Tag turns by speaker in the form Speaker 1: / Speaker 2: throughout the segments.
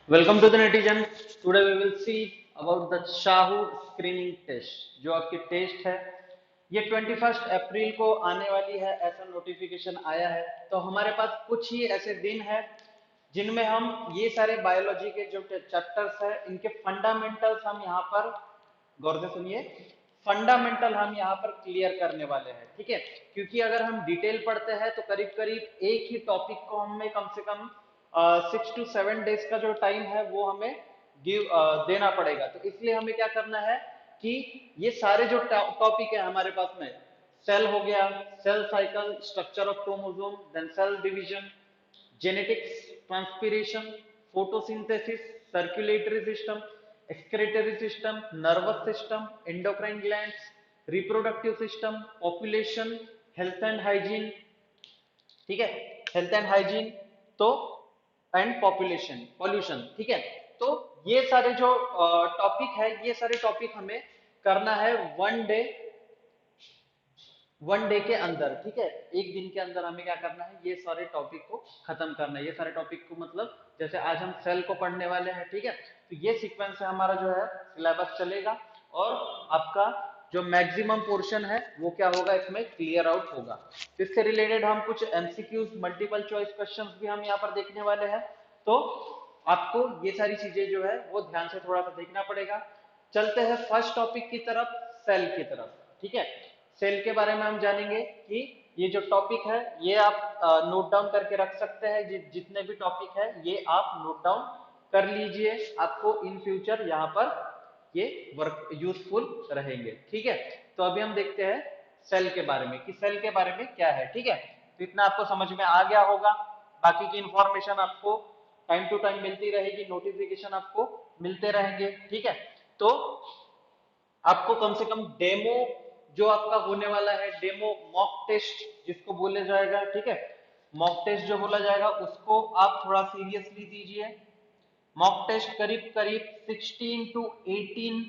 Speaker 1: Welcome to the Netizen. Today we will see about the Shahu screening test. जो आपकी test है ये 21 अप्रैल को आने वाली है, ऐसा नोटिफिकेशन आया है। तो हमारे पास कुछ ही ऐसे दिन है जिनमें हम ये सारे बायोलॉजी के जो चैप्टर्स है इनके फंडामेंटल्स हम यहाँ पर गौर से सुनिए। फंडामेंटल हम यहाँ पर क्लियर करने वाले हैं, ठीक है। क्योंकि अगर हम डिटेल पढ़ते हैं तो करीब करीब एक ही टॉपिक को हमें कम से कम 6 to 7 डेज का जो टाइम है वो हमें देना पड़ेगा। तो इसलिए हमें क्या करना है कि ये सारे जो टॉपिक है हमारे पास में, सेल हो गया, cell cycle, structure of chromosome, then cell division, genetics, transpiration, photosynthesis, circulatory system, excretory system, nervous system, endocrine glands, reproductive system, population, health and hygiene, ठीक है। हेल्थ एंड हाइजीन तो एंड पॉपुलेशन पॉल्यूशन, ठीक है। तो ये सारे जो topic है ये सारे टॉपिक हमें करना है वन डे के अंदर, ठीक है। एक दिन के अंदर हमें क्या करना है, ये सारे टॉपिक को खत्म करना है। ये सारे टॉपिक को मतलब जैसे आज हम सेल को पढ़ने वाले हैं, ठीक है। तो ये सीक्वेंस से हमारा जो है सिलेबस चलेगा और आपका जो मैक्सिमम पोर्शन है वो क्या होगा, इसमें क्लियर आउट होगा। इससे रिलेटेड हम कुछ एमसीक्यूज, मल्टीपल चॉइस क्वेश्चंस भी हम यहाँ पर देखने वाले हैं। तो आपको ये सारी चीजें जो है वो ध्यान से थोड़ा सा देखना पड़ेगा। चलते हैं फर्स्ट टॉपिक की तरफ, सेल की तरफ, ठीक है। सेल के बारे में हम जानेंगे कि ये जो टॉपिक है ये आप नोट डाउन करके रख सकते हैं। जितने भी टॉपिक है ये आप नोट डाउन कर लीजिए, आपको इन फ्यूचर यहाँ पर ये वर्क यूजफुल रहेंगे, ठीक है। तो अभी हम देखते हैं सेल के बारे में कि सेल के बारे में क्या है, ठीक है। तो इतना आपको समझ में आ गया होगा। बाकी की इंफॉर्मेशन आपको टाइम टू टाइम मिलती रहेगी, नोटिफिकेशन आपको मिलते रहेंगे, ठीक है। तो आपको कम से कम डेमो जो आपका होने वाला है, डेमो मॉक टेस्ट जिसको बोले जाएगा, ठीक है। मॉक टेस्ट जो बोला जाएगा उसको आप थोड़ा सीरियसली दीजिए। मॉक टेस्ट करीब करीब 16 to 18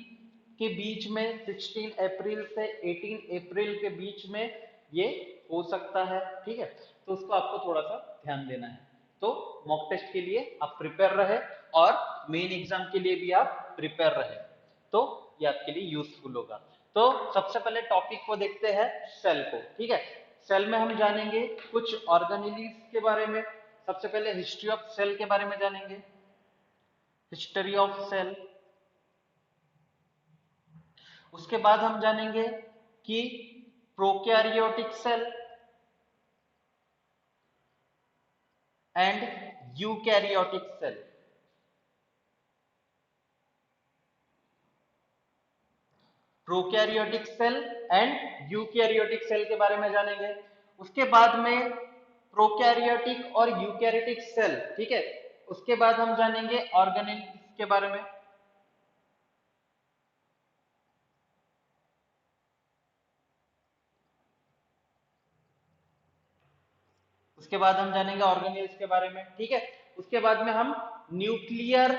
Speaker 1: के बीच में, 16 अप्रैल से 18 अप्रैल के बीच में ये हो सकता है, ठीक है। तो उसको आपको थोड़ा सा ध्यान देना है। तो मॉक टेस्ट के लिए आप प्रिपेयर रहे और मेन एग्जाम के लिए भी आप प्रिपेयर रहे, तो ये आपके लिए यूजफुल होगा। तो सबसे पहले टॉपिक को देखते हैं, सेल को, ठीक है। सेल में हम जानेंगे कुछ ऑर्गेनेलिज के बारे में। सबसे पहले हिस्ट्री ऑफ सेल के बारे में जानेंगे, हिस्ट्री ऑफ सेल। उसके बाद हम जानेंगे कि prokaryotic cell and eukaryotic cell. Prokaryotic cell and eukaryotic cell के बारे में जानेंगे। उसके बाद में प्रोकैरियोटिक और यूकैरियोटिक सेल, ठीक है। उसके बाद हम जानेंगे ऑर्गेनेल के बारे में। उसके बाद हम जानेंगे ऑर्गेनेल्स के बारे में, ठीक है। उसके बाद में हम न्यूक्लियर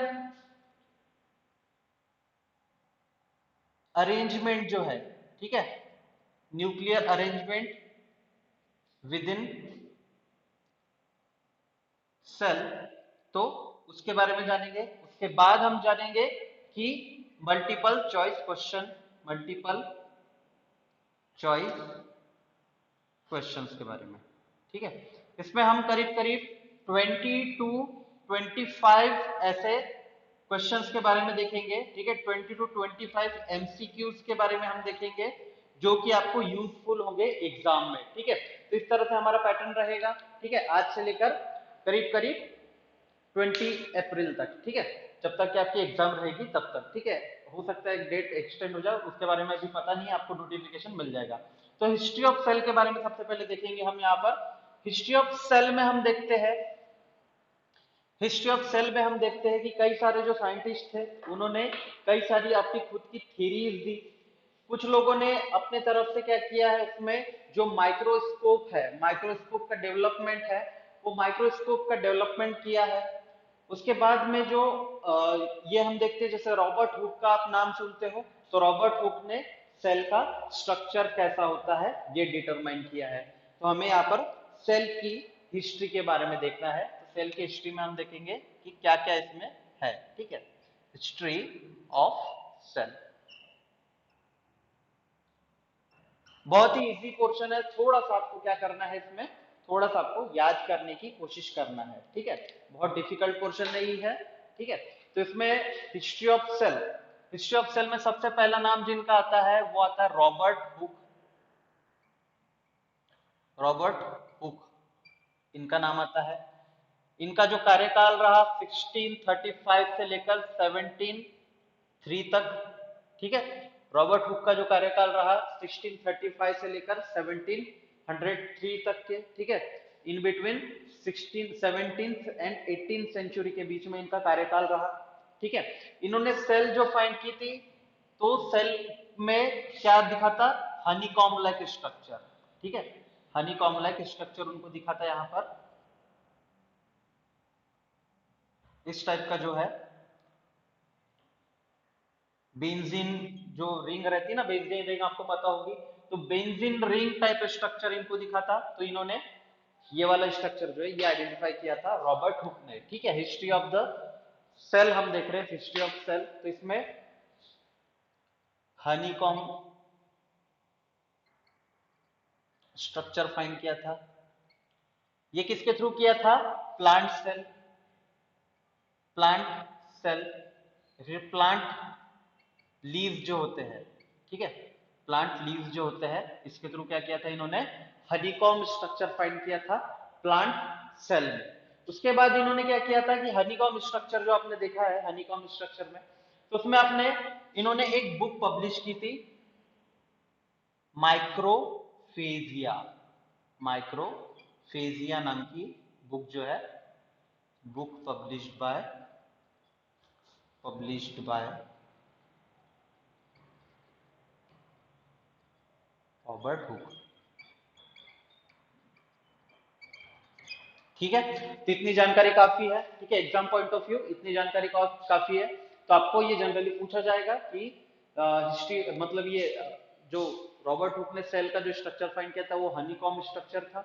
Speaker 1: अरेंजमेंट जो है, ठीक है, nuclear arrangement within cell, तो उसके बारे में जानेंगे। उसके बाद हम जानेंगे कि multiple choice question, multiple choice questions के बारे में, ठीक है। इसमें हम करीब करीब 20 to 25 ऐसे क्वेश्चंस के बारे में देखेंगे, ठीक है। 20 to 25 एमसीक्यूज के बारे में हम देखेंगे जो कि आपको यूजफुल होंगे एग्जाम में, ठीक है। तो इस तरह से हमारा पैटर्न रहेगा, ठीक है, आज से लेकर करीब करीब 20 अप्रैल तक, ठीक है। जब तक कि आपकी एग्जाम रहेगी तब तक, ठीक है। हो सकता है डेट एक्सटेंड हो जाए, उसके बारे में अभी पता नहीं, आपको नोटिफिकेशन मिल जाएगा। तो हिस्ट्री ऑफ सेल के बारे में सबसे पहले देखेंगे हम यहाँ पर। हिस्ट्री ऑफ सेल में हम देखते हैं, हिस्ट्री ऑफ सेल में हम देखते हैं कि कई सारे जो साइंटिस्ट थे उन्होंने कई सारी अपनी खुद की थ्योरीज दी। कुछ लोगों ने अपने तरफ से क्या किया है, उसमें जो माइक्रोस्कोप है, माइक्रोस्कोप का डेवलपमेंट है, वो माइक्रोस्कोप का डेवलपमेंट किया है। उसके बाद में जो ये हम देखते हैं, जैसे रॉबर्ट हुक का आप नाम सुनते हो, तो रॉबर्ट हुक ने सेल का स्ट्रक्चर कैसा होता है ये डिटरमाइन किया है। तो हमें यहाँ पर सेल की हिस्ट्री के बारे में देखना है। तो सेल की हिस्ट्री में हम देखेंगे कि क्या क्या इसमें है, ठीक है, हिस्ट्री ऑफ सेल। बहुत ही इजी पोर्शन है, थोड़ा सा आपको क्या करना है इसमें, थोड़ा सा आपको याद करने की कोशिश करना है, ठीक है, बहुत डिफिकल्ट पोर्शन नहीं है, ठीक है। तो इसमें history of cell, history of cell में सबसे पहला नाम जिनका आता है वो आता है रॉबर्ट हुक, रॉबर्ट हुक इनका नाम आता है। इनका जो कार्यकाल रहा 1635 से लेकर 1703 तक, ठीक है, रॉबर्ट हुक का जो कार्यकाल रहा 1635 से लेकर 1703 तक के, ठीक है, in between 17th and 18th century के बीच में इनका कार्यकाल रहा, ठीक है। इन्होंने सेल जो फाइंड की थी, तो सेल में क्या दिखा था, हनीकॉम्ब लाइक स्ट्रक्चर, ठीक है, हनीकॉम्ब लाइक स्ट्रक्चर उनको दिखा था यहाँ पर, इस टाइप का जो है बेंजीन जो रिंग रहती है ना, बेंजीन रिंग आपको पता होगी, तो बेंजीन रिंग टाइप स्ट्रक्चर इनको दिखा था, तो इन्होंने ये वाला स्ट्रक्चर जो है ये आइडेंटिफाई किया था रॉबर्ट हुक ने, ठीक है। हिस्ट्री ऑफ द सेल हम देख रहे हैं, हिस्ट्री ऑफ सेल, तो इसमें हनीकॉम्ब स्ट्रक्चर फाइंड किया था, ये किसके थ्रू किया था, plant cell, plant cell, plant leaves जो होते हैं, ठीक है, प्लांट लीव्स जो होते हैं, इसके थ्रू क्या किया था इन्होंने, हनीकॉम्ब स्ट्रक्चर फाइंड किया था प्लांट सेल में। उसके बाद इन्होंने क्या किया था कि हनीकॉम्ब स्ट्रक्चर जो आपने देखा है हनीकॉम्ब स्ट्रक्चर में, तो उसमें आपने इन्होंने एक बुक पब्लिश की थी, माइक्रोफेजिया, माइक्रोफेजिया नाम की बुक जो है, book published by Robert Hooke, ठीक है। तो इतनी जानकारी काफी है, ठीक है, एग्जाम पॉइंट ऑफ व्यू इतनी जानकारी काफी है। तो आपको ये जनरली पूछा जाएगा कि हिस्ट्री मतलब ये जो रॉबर्ट हुक ने सेल का जो स्ट्रक्चर फाइंड किया था वो हनीकॉम्ब स्ट्रक्चर था,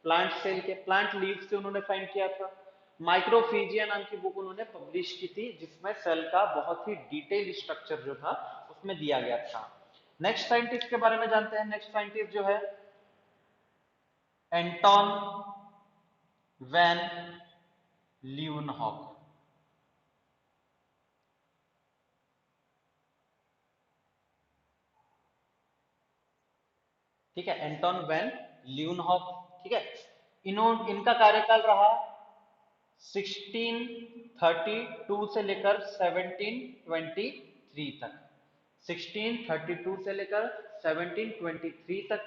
Speaker 1: प्लांट सेल के प्लांट लीव से उन्होंने फाइंड किया था। माइक्रोफीजिया नाम की बुक उन्होंने पब्लिश की थी जिसमें सेल का बहुत ही डिटेल स्ट्रक्चर जो था उसमें दिया गया था। नेक्स्ट साइंटिस्ट के बारे में जानते हैं, नेक्स्ट साइंटिस्ट जो है एंटोन वैन ल्यूनहॉक, ठीक है, एंटोन वैन ल्यूनहॉक, ठीक है। इनका कार्यकाल रहा 1632 से लेकर 1723 तक, 1632 से लेकर 1723 तक।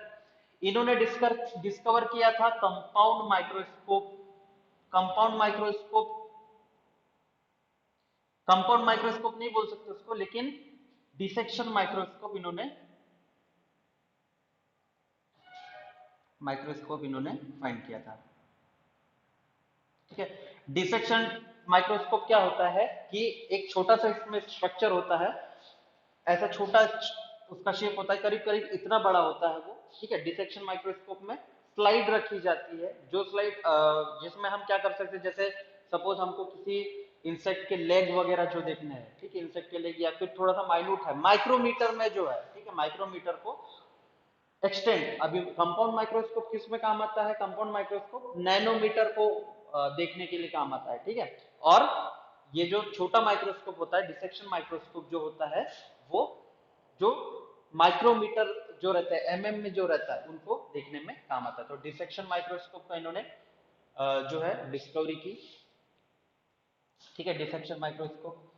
Speaker 1: इन्होंने डिस्कवर किया था compound microscope, compound microscope, compound microscope नहीं बोल सकते उसको, लेकिन डिसेक्शन माइक्रोस्कोप इन्होंने फाइंड किया था, ठीक है। डिसेक्शन माइक्रोस्कोप क्या होता है कि एक छोटा सा इसमें स्ट्रक्चर होता है, ऐसा छोटा उसका शेप होता है, करीब करीब इतना बड़ा होता है वो, ठीक है। डिसेक्शन माइक्रोस्कोप में स्लाइड रखी जाती है, जो स्लाइड जिसमें हम क्या कर सकते हैं, जैसे सपोज हमको किसी इंसेक्ट के लेग वगैरह जो देखने हैं, ठीक है, इंसेक्ट के लेग या फिर थोड़ा सा माइन्यूट है, माइक्रोमीटर में जो है, ठीक है, माइक्रोमीटर को एक्सटेंड, अभी कंपाउंड माइक्रोस्कोप किस में काम आता है, कंपाउंड माइक्रोस्कोप नैनोमीटर को देखने के लिए काम आता है, ठीक है। और ये जो छोटा माइक्रोस्कोप होता है डिसेक्शन माइक्रोस्कोप जो होता है वो जो माइक्रोमीटर जो रहता है एमएम में जो रहता है उनको देखने में काम आता है। तो डिसेक्शन माइक्रोस्कोप का इन्होंने जो है डिस्कवरी की, ठीक है, डिसेक्शन माइक्रोस्कोप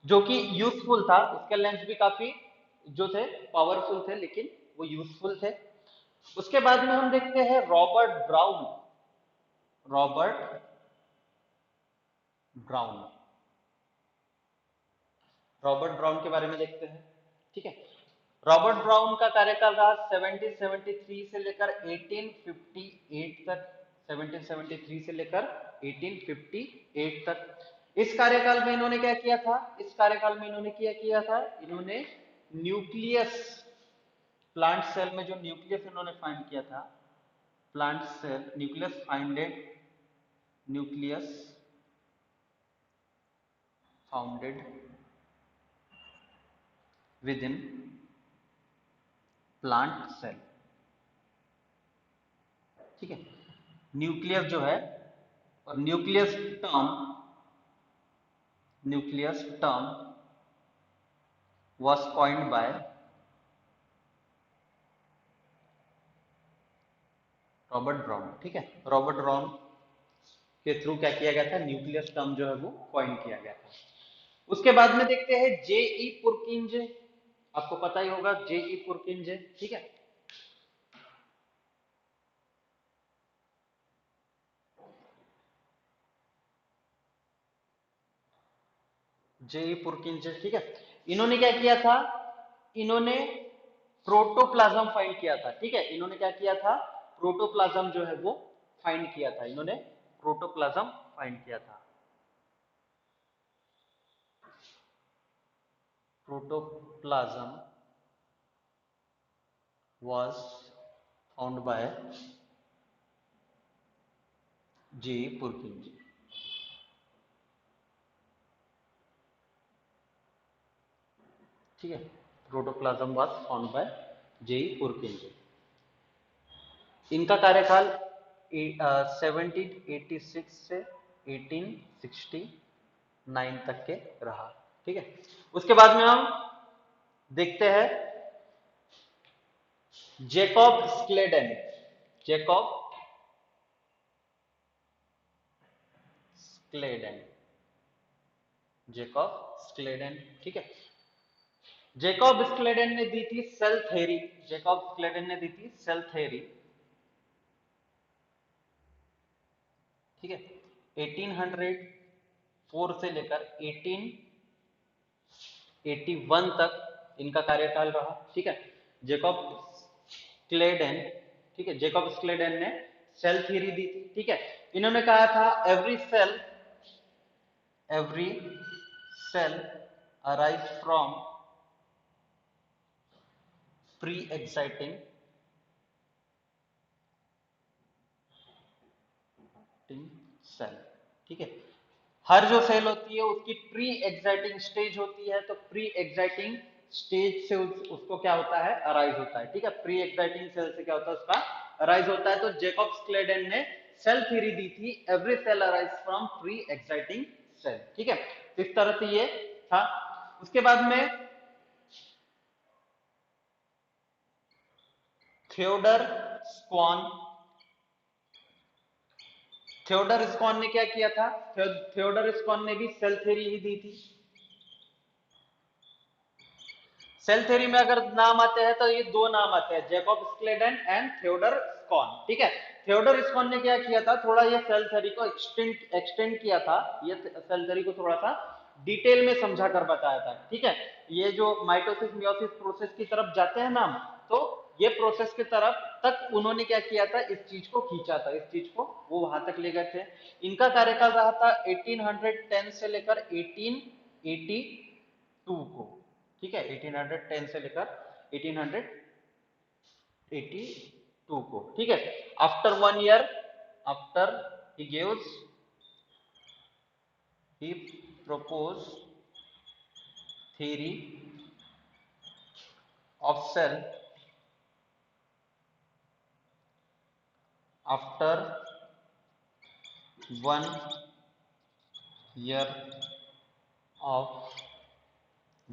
Speaker 1: जो कि यूजफुल था, उसके लेंस भी काफी जो थे पावरफुल थे, लेकिन वो यूजफुल थे। उसके बाद में हम देखते हैं Robert brown, Robert brown, Robert brown के बारे में देखते हैं, ठीक है। रॉबर्ट ब्राउन का कार्यकाल रहा 1773 से लेकर 1858 तक, 1773 से लेकर 1858 तक। इस कार्यकाल में इन्होंने क्या किया था, इस कार्यकाल में इन्होंने क्या किया था, इन्होंने न्यूक्लियस, प्लांट सेल में जो न्यूक्लियस इन्होंने फाइंड किया था, plant cell nucleus finded, nucleus founded within plant cell. ठीक है, न्यूक्लियस जो है, और nucleus term was coined by Robert Brown. ठीक है, रॉबर्ट ब्राउन के थ्रू क्या किया गया था, न्यूक्लियस टर्म जो है वो कॉइन किया गया था। उसके बाद में देखते हैं जेई पुरकिंजे। आपको पता ही होगा जेई पुरकिंजे। ठीक है, जेई पुरकिंजे। ठीक है, इन्होंने क्या किया था, इन्होंने प्रोटोप्लाज्म फाइंड किया था। ठीक है, इन्होंने क्या किया था, प्रोटोप्लाज्म जो है वो फाइंड किया था। इन्होंने प्रोटोप्लाज्म फाइंड किया था। Protoplasm was found by J. Purkinje। ठीक है, protoplasm was found by J. Purkinje। इनका कार्यकाल 1786 से 1869 तक के रहा। ठीक है, उसके बाद में हम देखते हैं Jacob Schleiden. Jacob Schleiden, Jacob Schleiden. ठीक है, जेकॉब स्क्लेडन ने दी थी सेल थ्योरी। जेकॉब स्क्लेडन ने दी थी सेल थ्योरी। ठीक है, 1804 से लेकर 1881 तक इनका कार्यकाल रहा। ठीक है, जेकॉब स्क्लेडन। ठीक है, जेकॉब स्क्लेडन ने सेल थ्योरी दी थी। ठीक है, इन्होंने कहा था every cell arise from pre exciting cell. ठीक है, हर जो सेल होती है उसकी प्री एक्साइटिंग स्टेज होती है, तो प्री एक्साइटिंग स्टेज से उसको क्या होता है, अराइज होता है। ठीक है, प्री एक्साइटिंग सेल से क्या होता है, उसका अराइज होता है। तो जेकॉब स्क्लेडन ने सेल थ्योरी दी थी, every cell arise from pre exciting cell. ठीक है, इस तरह से ये था। उसके बाद में थियोडर स्क्वान। थियोडर स्क्वान ने क्या किया था, थियोडर स्क्वान ने भी सेल थ्योरी ही दी थी। सेल थ्योरी में अगर नाम आते हैं तो ये दो नाम आते हैं, जैकब स्क्लेडन एंड थियोडर स्कॉन। ठीक है, थियोडर स्कॉन ने क्या किया था, थोड़ा ये सेल थ्योरी को एक्सटेंड किया था। ये सेल थ्योरी को थोड़ा सा डिटेल में समझा कर बताया था। ठीक है, ये जो माइटोसिस मियोसिस प्रोसेस की तरफ जाते हैं ना हम, तो ये प्रोसेस की तरफ तक उन्होंने क्या किया था, इस चीज को खींचा था, इस चीज को वो वहां तक ले गए थे। इनका कार्यकाल रहा था 1810 से लेकर 1882 को। ठीक है, 1810 से लेकर 1882 को। ठीक है, after 1 year, after he gives, he propose theory of cell after 1 year of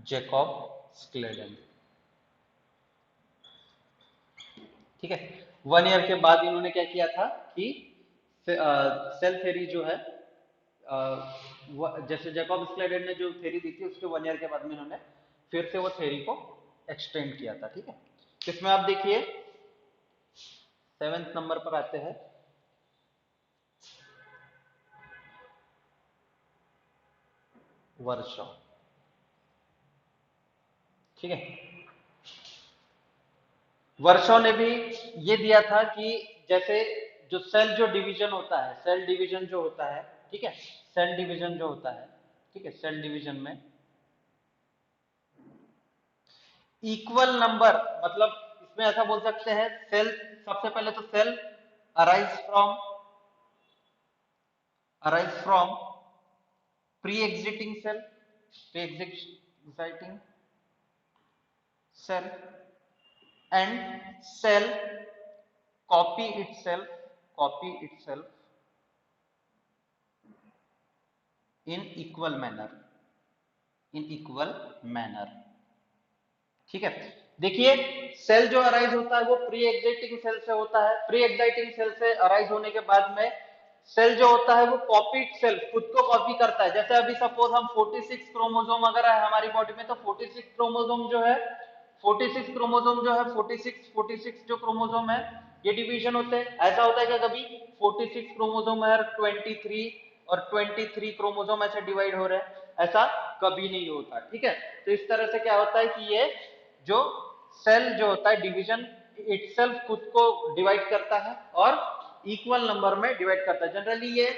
Speaker 1: Jacob Scladen। ठीक है, 1 ईयर के बाद इन्होंने क्या किया था कि सेल थ्योरी जो है, जैसे जैकब स्क्लेडन ने जो थ्योरी दी थी उसके 1 ईयर के बाद में इन्होंने फिर से वो थ्योरी को एक्सटेंड किया था। ठीक है, इसमें आप देखिए 7th नंबर पर आते हैं वर्षा। ठीक है, वर्षा ने भी ये दिया था कि जैसे जो सेल जो डिवीजन होता है, सेल डिवीजन जो होता है, ठीक है, सेल डिवीजन जो होता है, ठीक है, सेल डिवीजन में इक्वल नंबर, मतलब इसमें ऐसा बोल सकते हैं, सेल सबसे पहले तो cell arise from pre existing cell. pre-exciting cell, and cell copy itself in equal manner, ठीक है। देखिए सेल जो अराइज होता है वो प्री एक्साइटिंग सेल से होता है। प्री एक्साइटिंग सेल से अराइज होने के बाद में सेल जो होता है वो कॉपी सेल खुद को कॉपी करता है। जैसे अभी सपोज हम 46 क्रोमोसोम अगर है हमारी बॉडी में, तो 46 क्रोमोसोम जो है 46 क्रोमोसोम जो है 46 जो क्रोमोसोम है ये डिवीजन होते हैं। ऐसा होता है कि कभी 46 क्रोमोसोम है 23 और 23 क्रोमोसोम ऐसे डिवाइड हो रहे हैं, ऐसा कभी नहीं होता, ठीक है। तो इस तरह से क्या होता है कि ये जो सेल जो होता है डिवीजन इटसेल्फ खुद को डिवाइड करता है और इक्वल नंबर में डिवाइड करता है। जनरली ये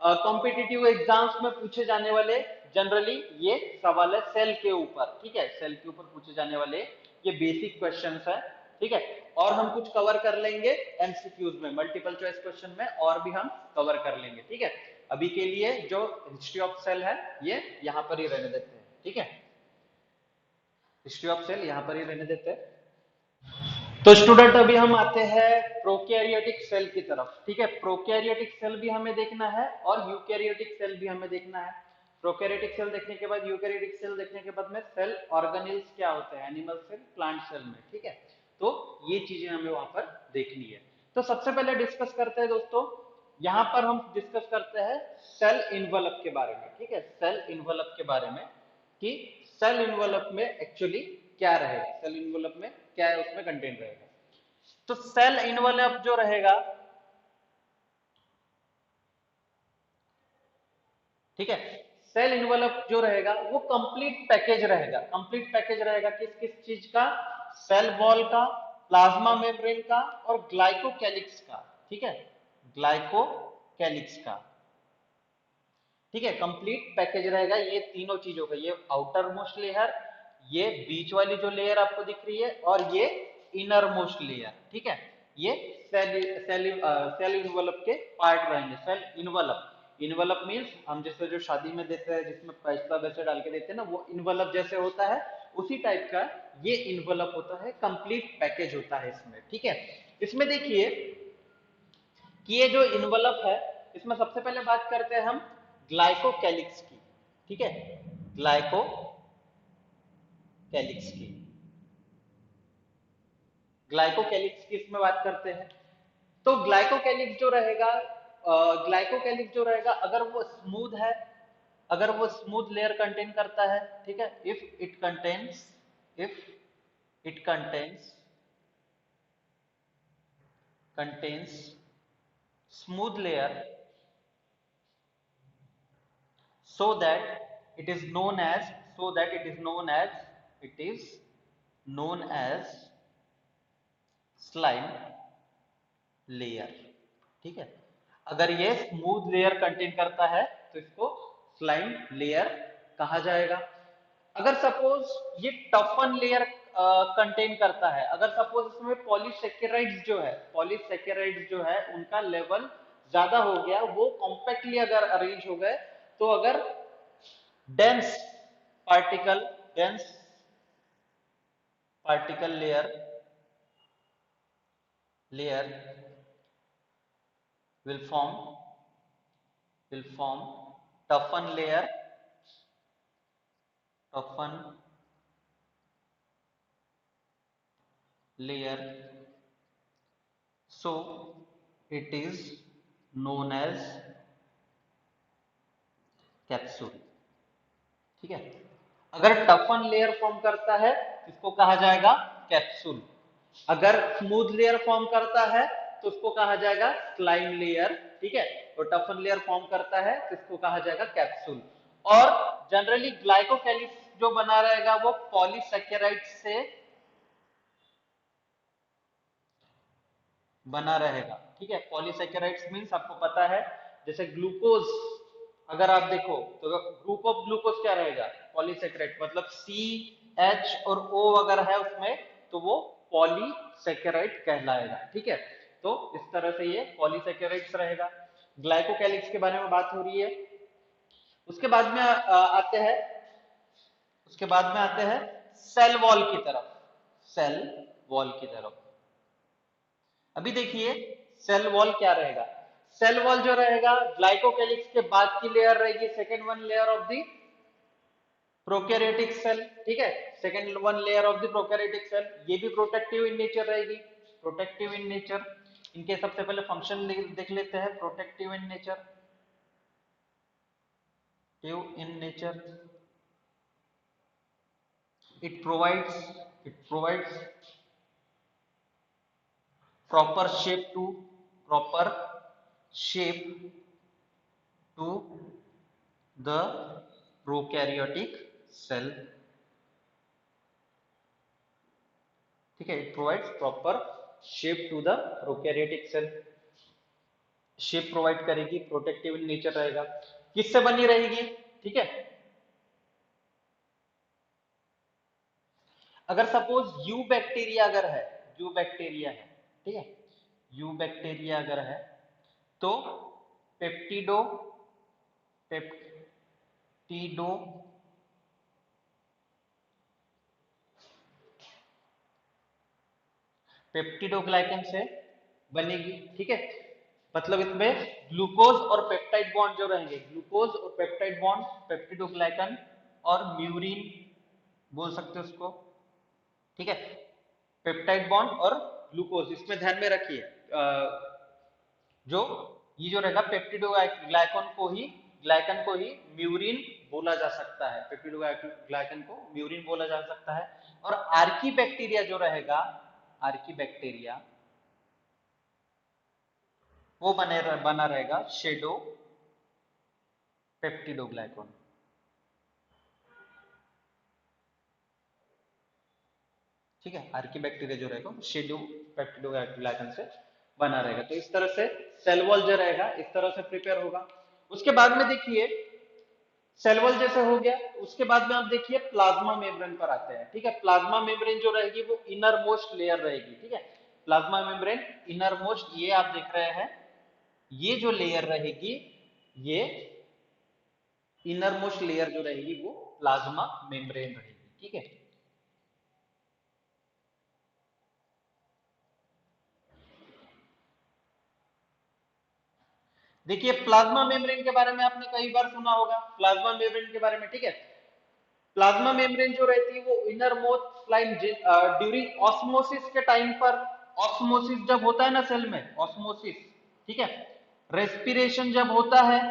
Speaker 1: कॉम्पिटिटिव एग्जाम्स में पूछे जाने वाले जनरली ये सवाल है सेल के ऊपर, ठीक है। सेल के ऊपर पूछे जाने वाले ये बेसिक क्वेश्चंस है, ठीक है। और हम कुछ कवर कर लेंगे एमसीक्यूज में, मल्टीपल चॉइस क्वेश्चन में और भी हम कवर कर लेंगे, ठीक है। अभी के लिए जो हिस्ट्री ऑफ सेल है ये यहाँ पर ही रहने देते हैं, ठीक है। हिस्ट्री ऑफ सेल यहाँ पर ही रहने देते हैं। तो स्टूडेंट अभी हम आते हैं प्रोकैरियोटिक सेल की तरफ, ठीक है। प्रोकैरियोटिक सेल भी हमें देखना है और यूकैरियोटिक सेल भी हमें देखना है। प्रोकैरियोटिक सेल देखने के बाद यूकैरियोटिक सेल देखने के बाद में सेल ऑर्गेनेल्स क्या होते हैं एनिमल सेल, प्लांट सेल में, ठीक है। तो ये चीजें हमें वहां पर देखनी है। तो सबसे पहले डिस्कस करते हैं दोस्तों, यहाँ पर हम डिस्कस करते हैं सेल इन्वलप के बारे में, ठीक है। सेल इन्वलप के बारे में कि सेल इन्वलप में एक्चुअली क्या रहेगा, सेल इन्वलप में क्या है उसमें कंटेंट रहेगा। तो सेल इन्वलप जो रहेगा, ठीक है, सेल इन्वलप जो रहेगा वो कंप्लीट पैकेज रहेगा। कंप्लीट पैकेज रहेगा किस किस चीज का, सेल वॉल का, प्लाज्मा मेम्ब्रेन का और ग्लाइकोकैलिक्स का, ठीक है, ग्लाइकोकैलिक्स का, ठीक है। कंप्लीट पैकेज रहेगा ये तीनों चीजों का, ये आउटर मोस्ट लेयर, ये बीच वाली जो लेयर आपको दिख रही है और ये इनर मोस्ट लेयर, ठीक है। ये सेल इन्वलप के पार्ट रहेंगे। सेल इन्वलप, इन्वलप मींस हम जैसे जो शादी में देते हैं जिसमें पैसा वैसे डाल के देते हैं ना, वो इन्वलप जैसे होता है उसी टाइप का ये इन्वलप होता है। कंप्लीट पैकेज होता है इसमें, ठीक है। इसमें देखिए कि ये जो इन्वलप है इसमें सबसे पहले बात करते हैं हम ग्लाइकोकैलिक्स की, ठीक है, ग्लाइकोकैलिक्स की, ग्लाइकोकैलिक्स की इसमें बात करते हैं। तो ग्लाइकोकैलिक्स जो रहेगा, ग्लाइकोकैलिक्स जो रहेगा अगर वो स्मूथ है, अगर वो स्मूथ लेयर कंटेन करता है, ठीक है, if it contains smooth layer so that it is known as it is known as slime layer, ठीक है। अगर ये स्मूथ लेयर कंटेन करता है तो इसको स्लाइम लेयर कहा जाएगा। अगर सपोज ये टफन लेयर कंटेन करता है, अगर सपोज इसमें पॉलीसेकेराइड्स जो है उनका लेवल ज्यादा हो गया, वो कॉम्पैक्टली अगर अरेंज हो गए, तो अगर dense particle dense particle layer will form toughen layer, so it is known as capsule, ठीक है। अगर टफन लेयर फॉर्म करता है इसको कहा जाएगा कैप्सूल, अगर स्मूथ लेयर फॉर्म करता है तो उसको कहा जाएगा स्लाइम लेयर, ठीक है। तो टफन लेयर फॉर्म करता है तो इसको कहा जाएगा कैप्सूल। और जनरली ग्लाइकोकैलिक्स जो बना रहेगा वो पॉलीसेकेराइड से बना रहेगा, ठीक है। पॉलीसेकेराइड्स मींस आपको पता है जैसे ग्लूकोज, अगर आप देखो तो ग्रुप ऑफ ग्लूकोज क्या रहेगा, पॉलीसेकेराइड, मतलब सी एच और ओ अगर है उसमें तो वो पॉलीसेकेराइड कहलाएगा, ठीक है। तो इस तरह से ये पॉलीसेकेराइड्स रहेगा। ग्लाइकोकैलिक्स के बारे में बात हो रही है। उसके बाद में आते हैं उसके बाद में आते हैं सेल वॉल की तरफ। सेल वॉल की तरफ अभी देखिए सेल वॉल क्या रहेगा। सेल वॉल जो रहेगा ग्लाइकोकेलिक्स के बाद की लेयर रहेगी, second one layer of the prokaryotic cell, ठीक है, second one layer of the prokaryotic cell. ये भी प्रोटेक्टिव इन नेचर रहेगी, प्रोटेक्टिव इन नेचर। इनके सबसे पहले फंक्शन देख लेते हैं। Protective in nature, in nature, it provides proper shape to proper shape to the prokaryotic cell, ठीक है। It provides proper shape to the prokaryotic cell, shape provide करेगी, प्रोटेक्टिव इन नेचर रहेगा। किससे बनी रहेगी, ठीक है। अगर सपोज यू बैक्टीरिया अगर है, यू बैक्टीरिया है, ठीक है, यू बैक्टीरिया अगर है तो पेप्टिडो पेप्टिडो पेप्टिडोग्लाइकन से बनेगी, ठीक है। मतलब इसमें ग्लूकोज और पेप्टाइड बॉन्ड जो रहेंगे, ग्लूकोज और पेप्टाइड बॉन्ड, पेप्टिडोग्लाइकन और म्यूरिन बोल सकते हो उसको, ठीक है। पेप्टाइड बॉन्ड और ग्लूकोज, इसमें ध्यान में रखिए जो ये जो रहेगा ग्लाइकन को ही म्यूरिन बोला जा सकता है, पेप्टिडोग्लाइकन को म्यूरिन बोला जा सकता है। और आर्की बैक्टीरिया जो रहेगा, आर्की बैक्टीरिया वो बना रहेगा शेडो पेप्टिडोग्लाइकन, ठीक है। आर्की बैक्टीरिया जो रहेगा शेडो पेप्टिडोग्लाइकन से बना रहेगा। तो इस तरह से सेल वॉल जो रहेगा इस तरह से प्रिपेयर होगा। उसके बाद में देखिए सेल वॉल जैसे हो गया, उसके बाद में आप देखिए प्लाज्मा मेम्ब्रेन पर आते हैं, ठीक है। प्लाज्मा मेम्ब्रेन जो रहेगी वो इनर मोस्ट लेयर रहेगी, ठीक है। प्लाज्मा मेम्ब्रेन इनर मोस्ट, ये आप देख रहे हैं, ये जो लेयर रहेगी ये इनर मोस्ट लेयर जो रहेगी वो प्लाज्मा मेम्ब्रेन रहेगी, ठीक है। देखिए प्लाज्मा मेम्ब्रेन के बारे में आपने कई बार सुना होगा, प्लाज्मा मेम्ब्रेन के बारे में, ठीक है। प्लाज्मा मेम्ब्रेन जो रहती है वो inner most slime during osmosis के टाइम पर, ऑस्मोसिस जब होता है ना सेल में, ऑस्मोसिस, ठीक है, रेस्पिरेशन जब होता है,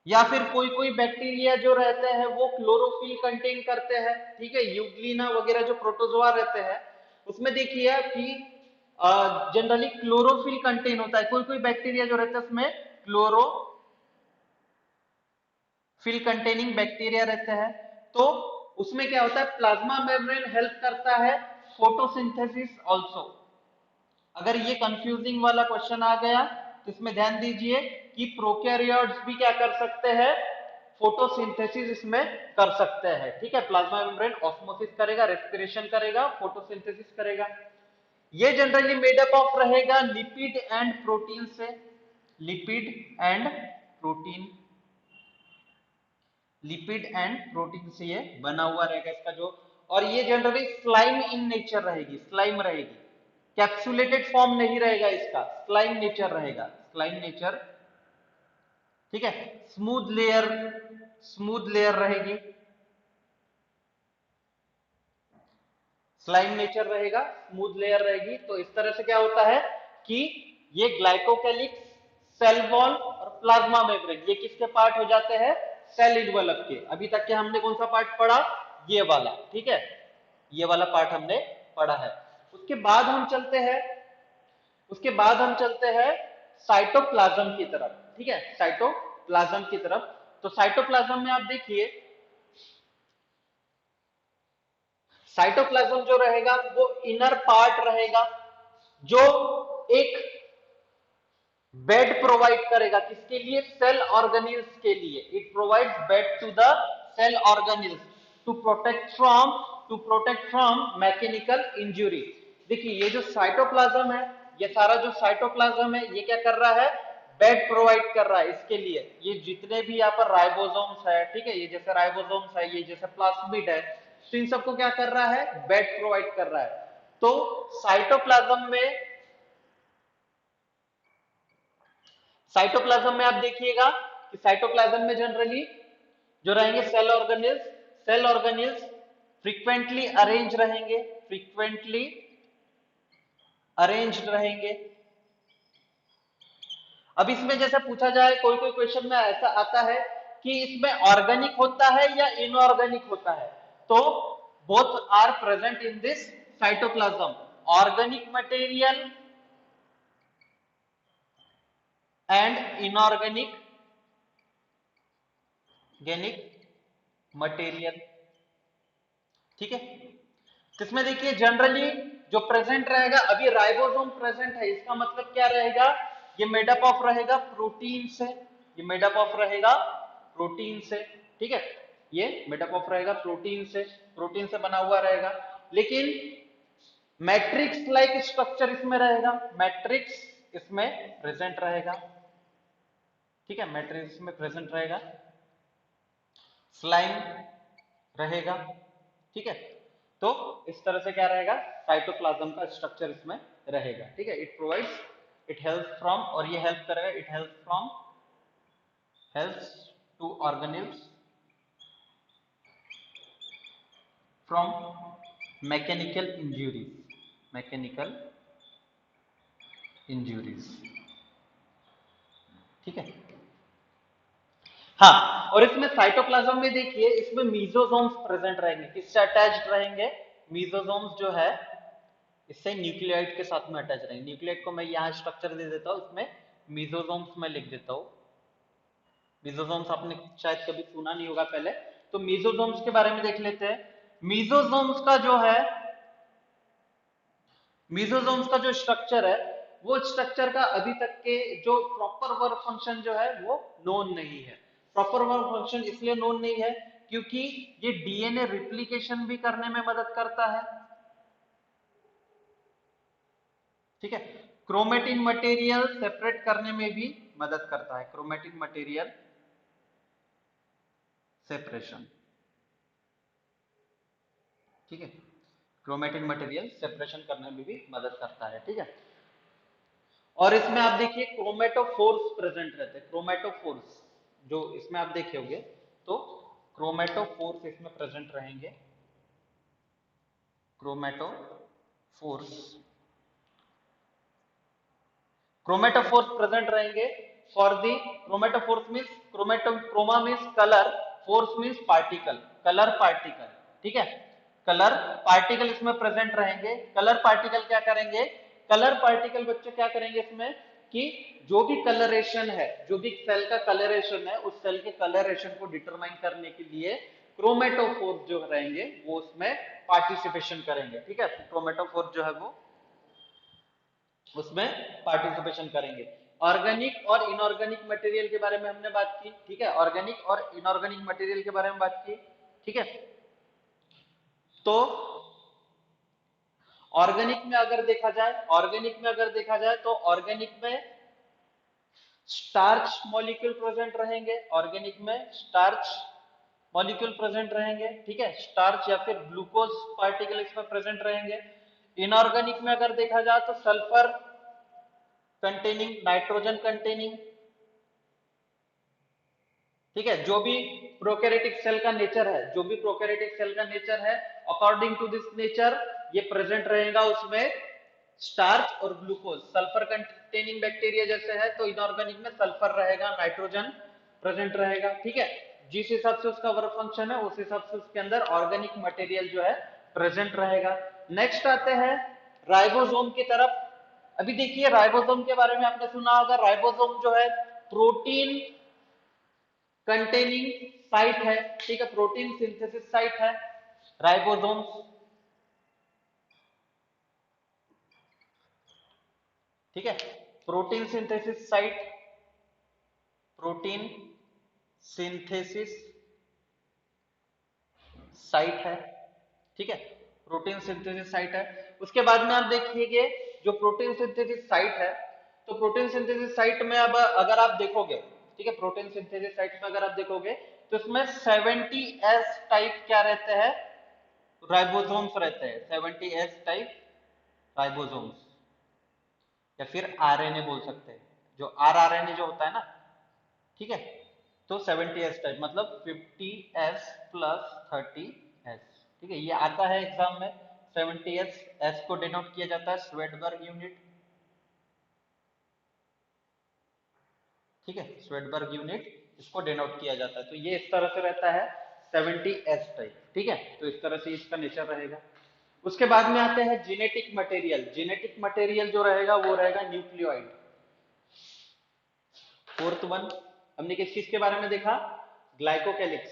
Speaker 1: या फिर कोई कोई बैक्टीरिया जो रहते हैं वो क्लोरोफिल कंटेन करते हैं, ठीक है, यूग्लिना वगैरह जो प्रोटोजोआ रहते हैं उसमें देखिए कि जनरली क्लोरोफिल कंटेन होता है। कोई कोई बैक्टीरिया जो रहता है उसमें क्लोरोफिल कंटेनिंग बैक्टीरिया रहते हैं। तो उसमें क्या होता है, प्लाज्मा मेम्ब्रेन हेल्प करता है फोटोसिंथेसिस ऑल्सो। अगर ये कंफ्यूजिंग वाला क्वेश्चन आ गया तो इसमें ध्यान दीजिए कि प्रोकैरियोट्स भी क्या कर सकते हैं, फोटोसिंथेसिस इसमें कर सकते हैं, ठीक है। प्लाज्मा मेम्ब्रेन ऑस्मोसिस करेगा, रेस्पिरेशन करेगा, फोटोसिंथेसिस करेगा। ये जनरली मेडअप ऑफ रहेगा लिपिड एंड प्रोटीन से, lipid and protein, lipid and protein से ये बना हुआ रहेगा इसका जो। और ये जनरली स्लाइम इन नेचर रहेगी, स्लाइम रहेगी, कैप्सुलेटेड फॉर्म नहीं रहेगा इसका, स्लाइम नेचर रहेगा, स्लाइम नेचर, ठीक है। स्मूथ लेयर रहेगी, स्लाइम नेचर रहेगा, स्मूथ लेयर रहेगी। तो इस तरह से क्या होता है कि ये ग्लाइकोकेलिक्स, सेल वॉल और प्लाज्मा मेम्ब्रेन ये किसके पार्ट हो जाते हैं, सेल इनवेलप के। अभी तक के हमने कौन सा पार्ट पढ़ा, ये वाला, ठीक है, ये वाला पार्ट हमने पढ़ा है। उसके बाद हम चलते हैं, उसके बाद हम चलते हैं साइटोप्लाज्म की तरफ, ठीक है, साइटोप्लाज्म की तरफ। तो साइटोप्लाज्म में आप देखिए साइटोप्लाज्म जो रहेगा वो इनर पार्ट रहेगा जो एक बेड प्रोवाइड करेगा, किसके लिए, सेल ऑर्गेनिल्स के लिए। It provides bed to the cell organelles to protect from mechanical injury. देखिए ये जो साइटोप्लाज्म है, ये सारा जो साइटोप्लाज्म है ये क्या कर रहा है, बेड प्रोवाइड कर रहा है इसके लिए। ये जितने भी यहाँ पर राइबोसोम्स है, ठीक है, ये जैसे राइबोसोम्स है, ये जैसे प्लाज्मिड है, तो इन सबको क्या कर रहा है, बेड प्रोवाइड कर रहा है। तो साइटोप्लाज्म में आप देखिएगा कि साइटोप्लाज्म में जनरली जो रहेंगे सेल ऑर्गेनिल्स फ्रीक्वेंटली अरेंज्ड रहेंगे। अब इसमें जैसे पूछा जाए, कोई कोई क्वेश्चन में ऐसा आता है कि इसमें ऑर्गेनिक होता है या इनऑर्गेनिक होता है, तो both are present in this cytoplasm, organic material and inorganic material, ठीक है। तो इसमें देखिए जनरली जो प्रेजेंट रहेगा, अभी राइबोसोम प्रेजेंट है, इसका मतलब क्या रहेगा, ये मेडअप ऑफ रहेगा प्रोटीन से, ये मेडअप ऑफ रहेगा प्रोटीन से, ठीक है, ये मेडअप ऑफ रहेगा प्रोटीन से बना हुआ रहेगा। लेकिन मैट्रिक्स लाइक स्ट्रक्चर इसमें रहेगा, मैट्रिक्स इसमें प्रेजेंट रहेगा, ठीक है, मैट्रिक्स में प्रेजेंट रहेगा, स्लाइम रहेगा, ठीक है। तो इस तरह से क्या रहेगा, साइटोप्लाज्म का स्ट्रक्चर इसमें रहेगा, ठीक है। इट हेल्प फ्रॉम, और ये हेल्प करेगा, it helps to organelles from mechanical injuries, ठीक है। हाँ, और इसमें साइटोप्लाज्म में देखिए, इसमें मीजोसोम्स प्रेजेंट रहेंगे, किससे अटैच्ड रहेंगे, मीजोसोम्स जो है इससे न्यूक्लियोइड के साथ में अटैच रहेंगे। न्यूक्लियोइड को मैं यहाँ स्ट्रक्चर दे देता हूँ, इसमें मीजोसोम्स में लिख देता हूँ। मीजोसोम्स आपने शायद कभी सुना नहीं होगा पहले, तो मीजोसोम्स के बारे में देख लेते हैं। मीजोसोम्स का जो है मीजोसोम्स का जो स्ट्रक्चर है, वो स्ट्रक्चर का अभी तक के जो प्रॉपर वर्क फंक्शन जो है वो नोन नहीं है। प्रॉपर वर्क फंक्शन इसलिए नोन नहीं है क्योंकि ये डीएनए रिप्लिकेशन भी करने में मदद करता है, ठीक है। क्रोमेटिन मटेरियल सेपरेट करने में भी मदद करता है, क्रोमेटिन मटेरियल सेपरेशन, ठीक है, क्रोमेटिन मटेरियल सेपरेशन करने में भी मदद करता है, ठीक है। और इसमें आप देखिए क्रोमेटोफोर्स प्रेजेंट रहते हैं, क्रोमेटोफोर्स जो इसमें आप देखे होंगे, तो क्रोमेटोफोर्स इसमें प्रेजेंट रहेंगे, क्रोमेटोफोर्स क्रोमेटोफोर्स प्रेजेंट रहेंगे for the chromatophores means chroma means colour, phores means particle, colour particle, ठीक है। कलर पार्टिकल इसमें प्रेजेंट रहेंगे। कलर पार्टिकल क्या करेंगे, कलर पार्टिकल बच्चों क्या करेंगे इसमें कि जो भी कलरेशन है, जो भी सेल का कलरेशन है, उस सेल के कलरेशन को डिटरमाइन करने के लिए क्रोमेटोफोर्स जो रहेंगे वो उसमें पार्टिसिपेशन करेंगे, ठीक है। क्रोमेटोफोर्स जो है वो उसमें पार्टिसिपेशन करेंगे। ऑर्गेनिक और इनऑर्गेनिक मटेरियल के बारे में हमने बात की, ठीक है, ऑर्गेनिक और इनऑर्गेनिक मटेरियल के बारे में बात की, ठीक है। तो ऑर्गेनिक में अगर देखा जाए तो ऑर्गेनिक में स्टार्च मॉलिक्यूल प्रेजेंट रहेंगे, ऑर्गेनिक में स्टार्च मॉलिक्यूल प्रेजेंट रहेंगे, ठीक है, स्टार्च या फिर ग्लूकोज पार्टिकल इसमें प्रेजेंट रहेंगे। इनऑर्गेनिक में अगर देखा जाए तो सल्फर कंटेनिंग, नाइट्रोजन कंटेनिंग, ठीक है, जो भी प्रोकैरियोटिक सेल का नेचर है, जो भी प्रोकैरियोटिक सेल का नेचर है, अकॉर्डिंग टू दिस नेचर ये प्रेजेंट रहेगा उसमें स्टार्च और ग्लूकोज। सल्फर कंटेनिंग बैक्टीरिया जैसे है तो इनऑर्गेनिक में सल्फर रहेगा, नाइट्रोजन प्रेजेंट रहेगा, ठीक है। जिस हिसाब से उसका वर्क फंक्शन है उस हिसाब से उसके अंदर ऑर्गेनिक मटेरियल जो है प्रेजेंट रहेगा। नेक्स्ट आते हैं राइबोसोम की तरफ। अभी देखिए राइबोसोम के बारे में आपने सुना होगा, राइबोसोम जो है प्रोटीन कंटेनिंग साइट है, ठीक है, प्रोटीन सिंथेसिस साइट है राइबोसोम्स, ठीक है, protein synthesis site, protein synthesis site है, ठीक है, प्रोटीन सिंथेसिस साइट है। उसके बाद में आप देखिए जो प्रोटीन सिंथेसिस साइट है तो प्रोटीन सिंथेसिस साइट में अब अगर आप देखोगे, ठीक है, प्रोटीन सिंथेसिस साइट में अगर आप देखोगे तो इसमें 70s टाइप क्या रहते हैं, राइबोसोम्स रहते हैं, 70s टाइप राइबोसोम्स, या फिर आरएनए बोल सकते हैं, जो आरआरएनए जो होता है ना, ठीक है। तो 70s टाइप मतलब 50s प्लस 30s, ठीक है, ये आता है एग्जाम में। 70s, एस को डिनोट किया जाता है स्वेडबर्ग यूनिट, ठीक है, स्वेडबर्ग यूनिट इसको डिनोट किया जाता है। तो ये इस तरह से रहता है 70s टाइप, ठीक है। तो इस तरह से इसका नेचर रहेगा। उसके बाद में आते हैं जेनेटिक मटेरियल। जेनेटिक मटेरियल जो रहेगा वो रहेगा न्यूक्लियोइड। फोर्थ वन हमने किस चीज के बारे में देखा, ग्लाइकोकेलिक्स।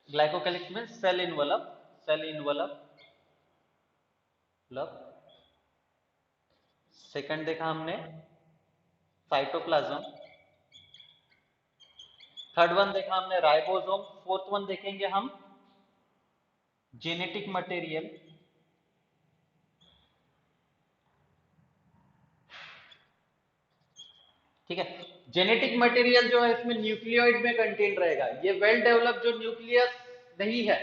Speaker 1: ग्लाइकोकेलिक्स में सेल इनवलप, सेल इनवलप लब। सेकंड देखा हमने साइटोप्लाज्म। थर्ड वन देखा हमने राइबोसोम। फोर्थ वन देखेंगे हम जेनेटिक मटेरियल। ठीक है, जेनेटिक मटेरियल जो है इसमें न्यूक्लियोइड में कंटेन रहेगा। ये वेल डेवलप जो न्यूक्लियस नहीं है।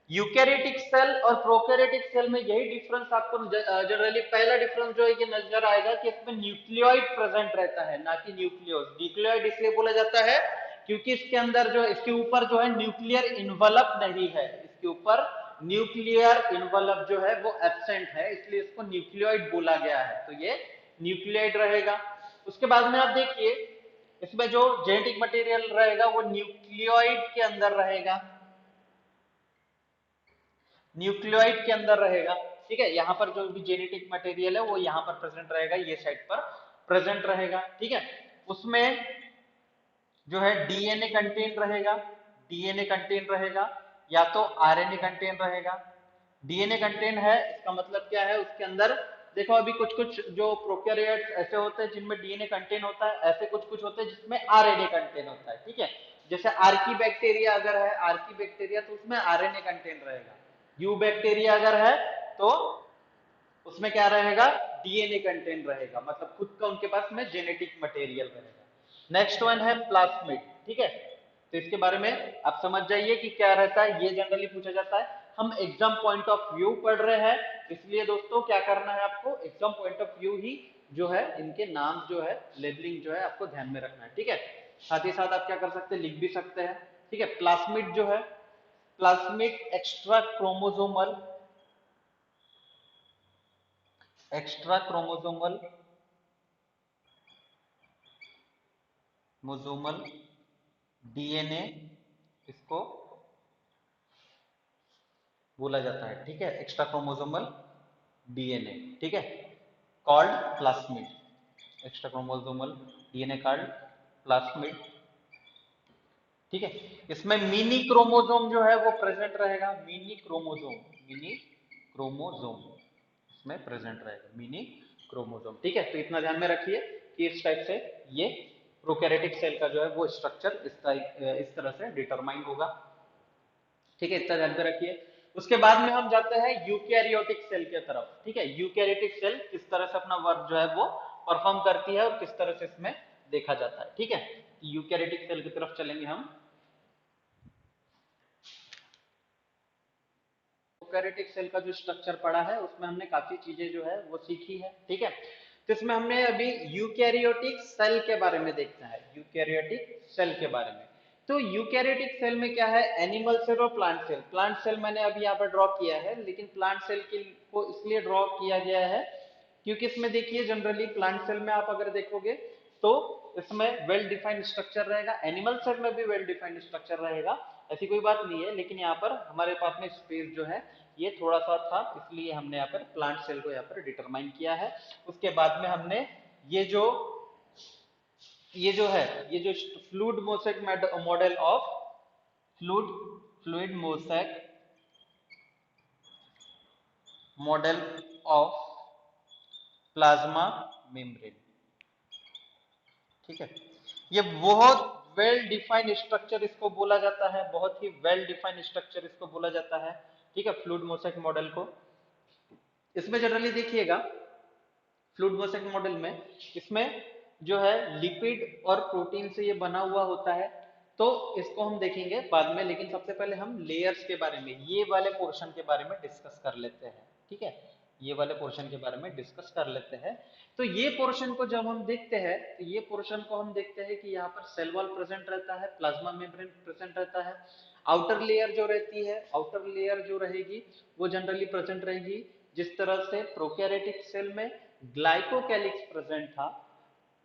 Speaker 1: यूकैरियोटिक सेल और प्रोकैरियोटिक सेल में यही डिफरेंस आपको जनरली पहला डिफरेंस जो है ये नजर आएगा कि इसमें न्यूक्लियोइड प्रेजेंट रहता है, ना कि न्यूक्लियोस। न्यूक्लियोइड इसलिए बोला जाता है क्योंकि इसके अंदर जो, इसके ऊपर जो है न्यूक्लियर इन्वलप नहीं है, इसके ऊपर न्यूक्लियर इन्वलप जो है वो एब्सेंट है, इसलिए इसको न्यूक्लियोइड बोला गया है। तो ये न्यूक्लियोइड रहेगा। उसके बाद में आप देखिए इसमें जो जेनेटिक मटेरियल रहेगा वो न्यूक्लियोइड के अंदर रहेगा, न्यूक्लियोइड के अंदर रहेगा, ठीक है। यहाँ पर जो भी जेनेटिक मटेरियल है वो यहाँ पर प्रेजेंट रहेगा, ये साइड पर प्रेजेंट रहेगा, ठीक है। उसमें जो है डीएनए कंटेन रहेगा, डीएनए कंटेन रहेगा, या तो आरएनए कंटेन रहेगा। डीएनए कंटेन है इसका मतलब क्या है, उसके अंदर देखो अभी कुछ कुछ जो प्रोकैरियोट्स ऐसे होते हैं जिनमें डीएनए कंटेन होता है, ऐसे कुछ कुछ होते हैं जिसमें आरएनए कंटेन होता है, ठीक है। जैसे आर्की बैक्टीरिया अगर है, आर्की बैक्टीरिया तो उसमें आरएनए कंटेन रहेगा। यू बैक्टीरिया अगर है तो उसमें क्या रहेगा, डीएनए कंटेंट रहेगा, मतलब खुद का उनके पास में जेनेटिक मटेरियल रहेगा। नेक्स्ट वन है प्लाज्मिड, ठीक है। तो इसके बारे में आप समझ जाइए कि क्या रहता है, ये जनरली पूछा जाता है। हम एग्जाम पॉइंट ऑफ व्यू पढ़ रहे हैं, इसलिए दोस्तों क्या करना है आपको, एग्जाम पॉइंट ऑफ व्यू ही जो है इनके नाम जो है, लेबलिंग जो है आपको ध्यान में रखना है, ठीक है। साथ ही साथ आप क्या कर सकते हैं, लिख भी सकते हैं, ठीक है। प्लाज्मिड जो है, plasmid extra chromosomal, extra chromosomal मोजोमल डीएनए इसको बोला जाता है, ठीक है, एक्स्ट्रा क्रोमोसोमल डीएनए, ठीक है, called plasmid. Extra chromosomal DNA called plasmid, ठीक है। इसमें मिनी क्रोमोसोम जो है वो प्रेजेंट रहेगा, मिनी क्रोमोसोम, मिनी क्रोमोसोम इसमें प्रेजेंट रहेगा, मिनी क्रोमोसोम, ठीक है। तो इतना ध्यान में रखिए कि इस टाइप से ये प्रोकैरियोटिक सेल का जो है वो स्ट्रक्चर इस तरह से डिटरमाइन होगा, ठीक है, इतना ध्यान में रखिए। उसके बाद में हम जाते हैं यूकैरियोटिक सेल की तरफ, ठीक है। यूकैरियोटिक सेल किस तरह से अपना वर्क जो है वो परफॉर्म करती है और किस तरह से इसमें देखा जाता है, ठीक है। यूकैरियोटिक सेल की तरफ चलेंगे हम। यूकैरियोटिक सेल का जो स्ट्रक्चर पढ़ा है उसमें हमने काफी चीजें जो है वो सीखी है, ठीक है। तो इसमें हमने अभी यूकैरियोटिक सेल के बारे में देखना है, यूकैरियोटिक सेल के बारे में। तो यूकैरियोटिक सेल में क्या है, एनिमल सेल और प्लांट सेल। प्लांट सेल मैंने अभी यहाँ पर ड्रॉ किया है, लेकिन प्लांट सेल को इसलिए ड्रॉ किया गया है क्योंकि इसमें देखिए जनरली प्लांट सेल में आप अगर देखोगे तो इसमें वेल डिफाइंड स्ट्रक्चर रहेगा, एनिमल सेल में भी वेल डिफाइंड स्ट्रक्चर रहेगा, ऐसी कोई बात नहीं है। लेकिन यहाँ पर हमारे पास में स्पेस जो है ये थोड़ा सा था, इसलिए हमने यहाँ पर प्लांट सेल को यहाँ पर डिटरमाइन किया है। उसके बाद में हमने ये जो ये जो है ये जो fluid mosaic model of fluid fluid mosaic model of plasma membrane, ठीक है। ये बहुत वेल डिफाइंड स्ट्रक्चर इसको बोला जाता है, बहुत ही वेल डिफाइंड स्ट्रक्चर इसको बोला जाता है, ठीक है, फ्लूइड मोसेक मॉडल को। इसमें जनरली देखिएगा फ्लूइड मोसेक मॉडल में इसमें जो है लिपिड और प्रोटीन से ये बना हुआ होता है, तो इसको हम देखेंगे बाद में, लेकिन सबसे पहले हम लेयर्स के बारे में, ये वाले पोर्शन के बारे में डिस्कस कर लेते हैं। ठीक है, ये वाले पोर्शन के बारे में डिस्कस कर लेते हैं। तो ये पोर्शन को जब हम देखते हैं, तो ये पोर्शन को हम देखते हैं कि यहाँ पर सेल वॉल प्रेजेंट रहता है, प्लाज्मा मेम्ब्रेन प्रेजेंट रहता है, आउटर लेयर जो रहती है, आउटर लेयर जो रहेगी वो जनरली प्रेजेंट रहेगी। जिस तरह से प्रोकैरियोटिक सेल में ग्लाइकोकैलिक्स प्रेजेंट था,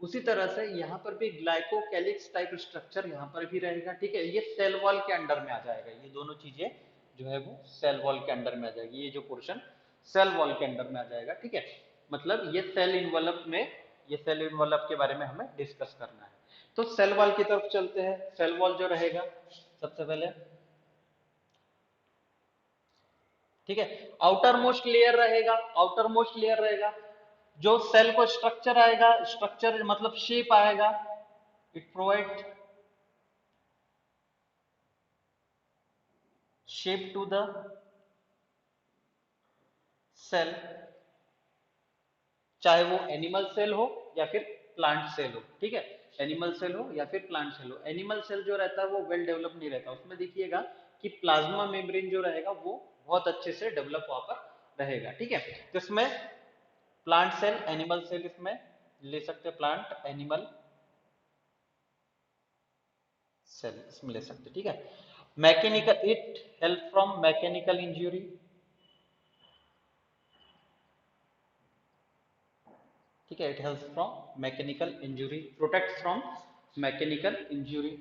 Speaker 1: उसी तरह से यहाँ पर भी ग्लाइकोकैलिक्स टाइप स्ट्रक्चर यहाँ पर भी रहेगा। ठीक है, ये सेल वॉल के अंडर में आ जाएगा, ये दोनों चीजें जो है वो सेल वॉल के अंडर में आ जाएगी, ये जो पोर्शन सेल वॉल के अंडर में आ जाएगा। ठीक है, मतलब ये सेल इन्वलप में, ये सेल इन्वलप के बारे में हमें डिस्कस करना है। तो सेल वॉल की तरफ चलते हैं। सेल वॉल जो रहेगा सबसे पहले, ठीक है, आउटर मोस्ट लेयर रहेगा, आउटर मोस्ट लेयर रहेगा, जो सेल को स्ट्रक्चर आएगा, स्ट्रक्चर मतलब शेप आएगा, it provide shape to the cell, चाहे वो एनिमल सेल हो या फिर प्लांट सेल हो। ठीक है, एनिमल सेल हो या फिर प्लांट सेल हो। एनिमल सेल जो रहता है वो वेल डेवलप नहीं रहता, उसमें देखिएगा कि प्लाज्मा मेम्ब्रेन जो रहेगा वो बहुत अच्छे से डेवलप वहां पर रहेगा। ठीक है, तो इसमें प्लांट सेल, एनिमल सेल इसमें ले सकते हैं, प्लांट एनिमल सेल इसमें ले सकते हैं। ठीक है, mechanical, it help from mechanical injury, ठीक है, it help from mechanical injury, protect from mechanical injury.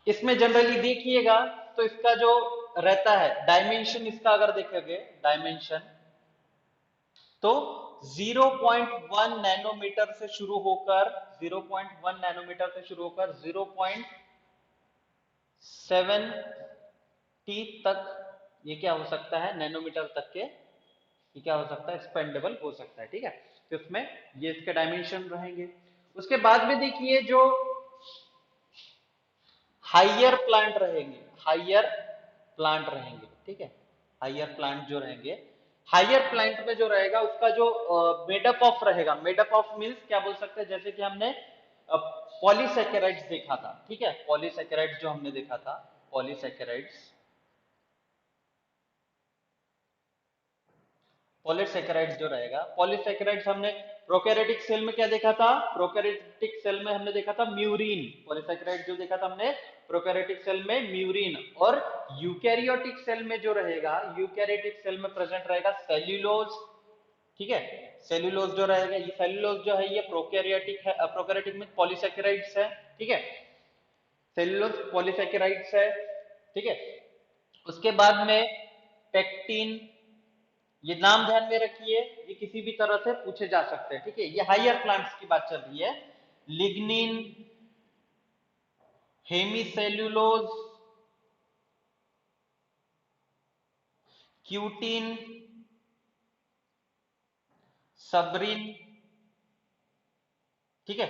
Speaker 1: इसमें जनरली देखिएगा तो इसका जो रहता है डायमेंशन, इसका अगर देखेंगे डायमेंशन, तो 0.1 नैनोमीटर से शुरू होकर 0.1 नैनोमीटर से शुरू होकर 0.7 तक ये क्या हो सकता है, नैनोमीटर तक के ये क्या हो सकता है, एक्सपेंडेबल हो सकता है। ठीक है, तो इसमें ये इसके डायमेंशन रहेंगे। उसके बाद में देखिए जो हाइयर प्लांट रहेंगे, हाइयर प्लांट रहेंगे। ठीक है, हाइयर प्लांट जो रहेंगे, हाइयर प्लांट में जो रहेगा उसका जो मेडअप ऑफ रहेगा, मेडअप ऑफ मींस क्या बोल सकते हैं, जैसे कि हमने पॉलीसेकेराइड्स देखा था। ठीक है, पॉलीसेकेराइड्स जो हमने देखा था, पॉलीसेकेराइड्स, पॉलीसेकेराइड्स जो रहेगा, पॉलीसेकेराइड्स हमने प्रोकैरियोटिक सेल में क्या देखा था, प्रोकैरियोटिक सेल में हमने देखा था म्यूरिन, पॉलीसेकेराइड जो देखा था हमने प्रोकैरियोटिक सेल में म्यूरिन, और यूकैरियोटिक सेल में जो रहेगा, यूकैरियोटिक सेल में प्रेजेंट रहेगा सेल्यूलोज। ठीक है, सेल्यूलोज जो रहेगा, ये सेल्यूलोज जो है ये प्रोकैरियोटिक है, प्रोकैरियोटिक में पॉलीसेकेराइड्स है। ठीक है, सेल्यूलोज पॉलीसेकेराइड्स है। ठीक है, उसके बाद में पेक्टिन, ये नाम ध्यान में रखिए, ये किसी भी तरह से पूछे जा सकते हैं। ठीक है, ये हाइयर प्लांट्स की बात चल रही है। Lignin, hemicellulose, cutin, suberin. ठीक है,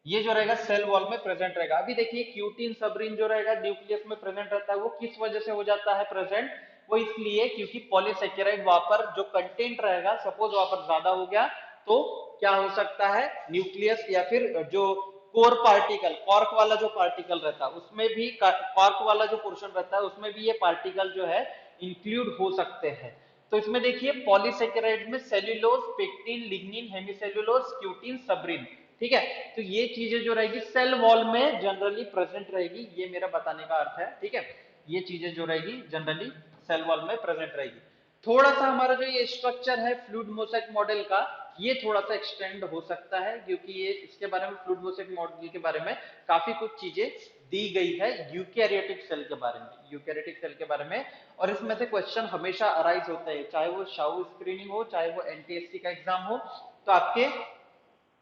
Speaker 1: ये जो रहेगा सेल वॉल में प्रेजेंट रहेगा। अभी देखिए क्यूटिन सबरिन जो रहेगा न्यूक्लियस में प्रेजेंट रहता है, वो किस वजह से हो जाता है प्रेजेंट, वो इसलिए क्योंकि पॉलीसेकेराइड वहां पर जो कंटेंट रहेगा, सपोज वहां पर ज्यादा हो गया तो क्या हो सकता है, न्यूक्लियस या फिर जो कोर पार्टिकल, कॉर्क वाला जो पार्टिकल रहता है उसमें भी, कॉर्क वाला जो पोर्शन रहता है उसमें भी ये पार्टिकल जो है इंक्लूड हो सकते हैं। तो इसमें देखिए पॉलीसेकेराइड में cellulose, pectin, lignin, hemicellulose, cutin, suberin. ठीक है, तो ये चीजें जो रहेगी सेल वॉल में जनरली प्रेजेंट रहेगी, ये मेरा बताने का अर्थ है। ठीक है, ये चीजें जो रहेगी जनरली सेल वॉल में प्रेजेंट रहेगी। थोड़ा सा हमारा जो ये स्ट्रक्चर है फ्लूइड मोसेक मॉडल का, ये थोड़ा सा एक्सटेंड हो सकता है, क्योंकि ये इसके बारे में, फ्लूइड मोसेक मॉडल के बारे में काफी कुछ चीजें दी गई है यूकैरियोटिक सेल के बारे में, यूकैरियोटिक सेल के बारे में। और इसमें से क्वेश्चन हमेशा अराइज होता है, चाहे वो शाउ स्क्रीनिंग हो, चाहे वो एनटीएससी का एग्जाम हो, तो आपके